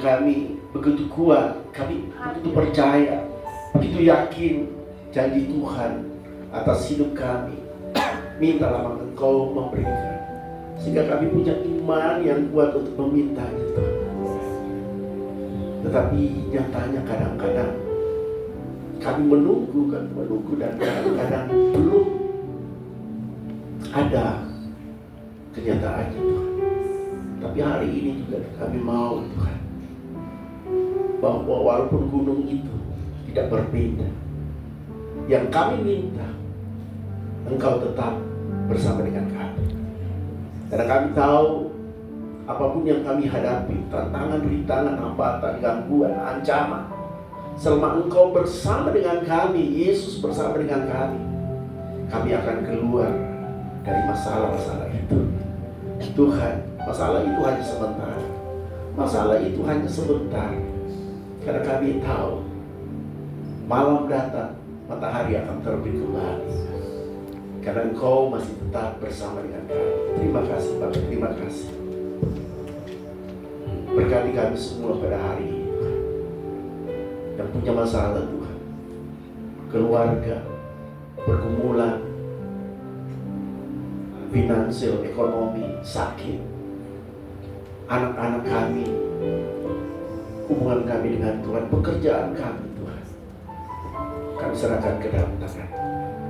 kami begitu kuat, kami begitu percaya, begitu yakin janji Tuhan atas hidup kami. Mintalah Engkau memberikan, sehingga kami punya iman yang kuat untuk memintanya Tuhan. Tetapi nyatanya kadang-kadang kami menunggu dan kadang-kadang belum ada kenyataannya Tuhan. Tapi hari ini juga kami mau Tuhan, bahwa walaupun gunung itu tidak berbeda, yang kami minta Engkau tetap bersama dengan kami. Karena kami tahu apapun yang kami hadapi, tantangan, rintangan, hambatan, gangguan, ancaman, selama Engkau bersama dengan kami, Yesus bersama dengan kami akan keluar dari masalah-masalah itu. Tuhan, masalah itu hanya sementara. Masalah itu hanya sebentar. Karena kami tahu malam datang, matahari akan terbit kembali. Karena Engkau masih tetap bersama dengan kami. Terima kasih Bapak, terima kasih. Berkati kami semua pada hari ini Tuhan, yang punya masalah Tuhan, keluarga, pergumulan, finansial, ekonomi, sakit, anak-anak kami, hubungan kami dengan Tuhan, pekerjaan kami Tuhan, kami serahkan ke dalam tangan.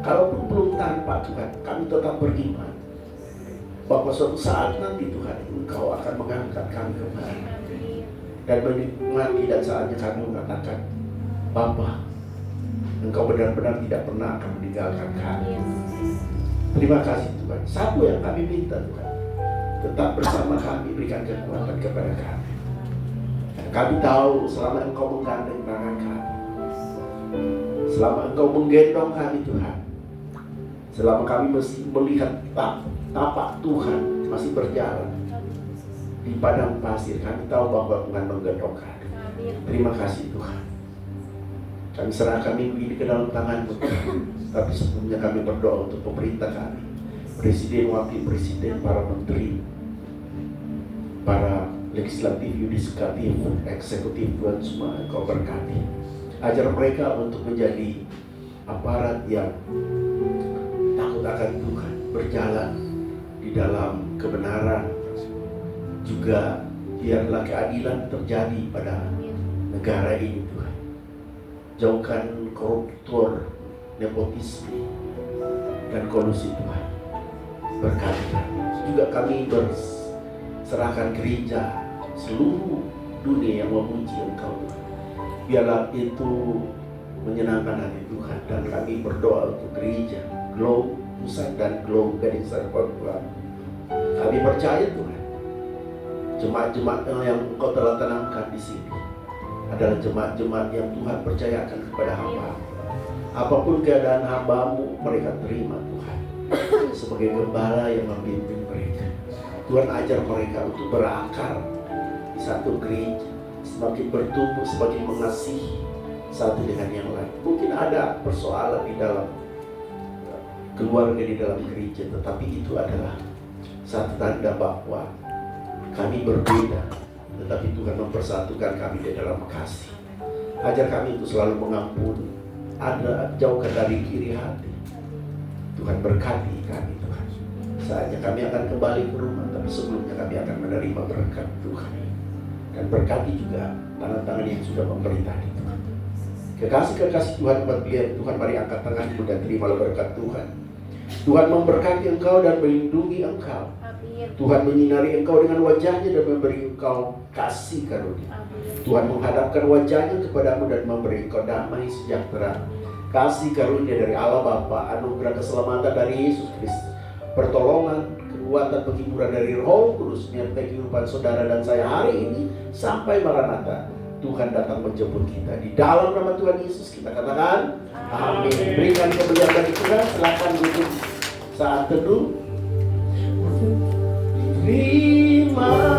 Kalaupun belum tanpa Tuhan, kami tetap beriman bahwa suatu saat nanti Tuhan Engkau akan mengangkat kami kembali dan menikmati, dan saatnya kami mengatakan, Bapa, Engkau benar-benar tidak pernah akan meninggalkan kami. Terima kasih Tuhan. Satu yang kami minta Tuhan, tetap bersama kami, berikan kekuatan kepada kami. Dan kami tahu selama Engkau menggandeng tangan kami, selama Engkau menggendong kami Tuhan, selama kami masih melihat tapak Tuhan masih berjalan di padang pasir, kami tahu bahwa Tuhan menggendong kami. Terima kasih Tuhan. Kami serahkan minggu ini ke dalam tangan-Mu Tuhan. Tapi sebelumnya kami berdoa untuk pemerintah kami, presiden, wakil presiden, para menteri, para legislatif, yudikatif, eksekutif, Tuhan semua Engkau berkati. Ajar mereka untuk menjadi aparat yang takut akan Tuhan, berjalan di dalam kebenaran. Juga biarlah keadilan terjadi pada negara ini Tuhan. Jauhkan koruptor, nepotisme, dan kolusi Tuhan. Berkati kami. Juga kami berserahkan gereja seluruh dunia yang memuji Engkau Tuhan. Biarlah itu menyenangkan hati Tuhan, dan kami berdoa untuk gereja Glow Pusat dan Glow Gading Serpong Tuhan. Kami percaya Tuhan, jemaat-jemaat yang Engkau telah tanamkan di sini adalah jemaat-jemaat yang Tuhan percayakan kepada hamba. Apapun keadaan hamba-Mu, mereka terima Tuhan sebagai gembala yang membimbing mereka. Tuhan ajar mereka untuk berakar di satu gereja, semakin bertumbuh, semakin mengasihi satu dengan yang lain. Mungkin ada persoalan di dalam keluarga, di dalam gereja, tetapi itu adalah satu tanda bahwa kami berbeda, tetapi Tuhan mempersatukan kami di dalam kasih. Ajar kami untuk selalu mengampuni, jauhkan dari kiri hati. Tuhan berkati kami Tuhan. Saatnya kami akan kembali ke rumah, tapi sebelumnya kami akan menerima berkat Tuhan. Dan berkati juga tangan-tangan yang sudah memerintah di Tuhan. Kekasih-kekasih Tuhan buat kalian, Tuhan mari angkat tanganmu dan terimalah berkat Tuhan. Tuhan memberkati engkau dan melindungi engkau. Tuhan menyinari engkau dengan wajahnya dan memberi engkau kasih karunia. Tuhan menghadapkan wajahnya kepadamu dan memberi engkau damai sejahtera, kasih karunia dari Allah Bapa, anugerah keselamatan dari Yesus Kristus, pertolongan, kekuatan, penghiburan dari Roh Kudus menyertai kehidupan saudara dan saya hari ini sampai Maranatha. Tuhan datang menjemput kita. Di dalam nama Tuhan Yesus kita katakan amin. Berikan kemuliaan bagi Tuhan. Silakan duduk saat teduh. Terima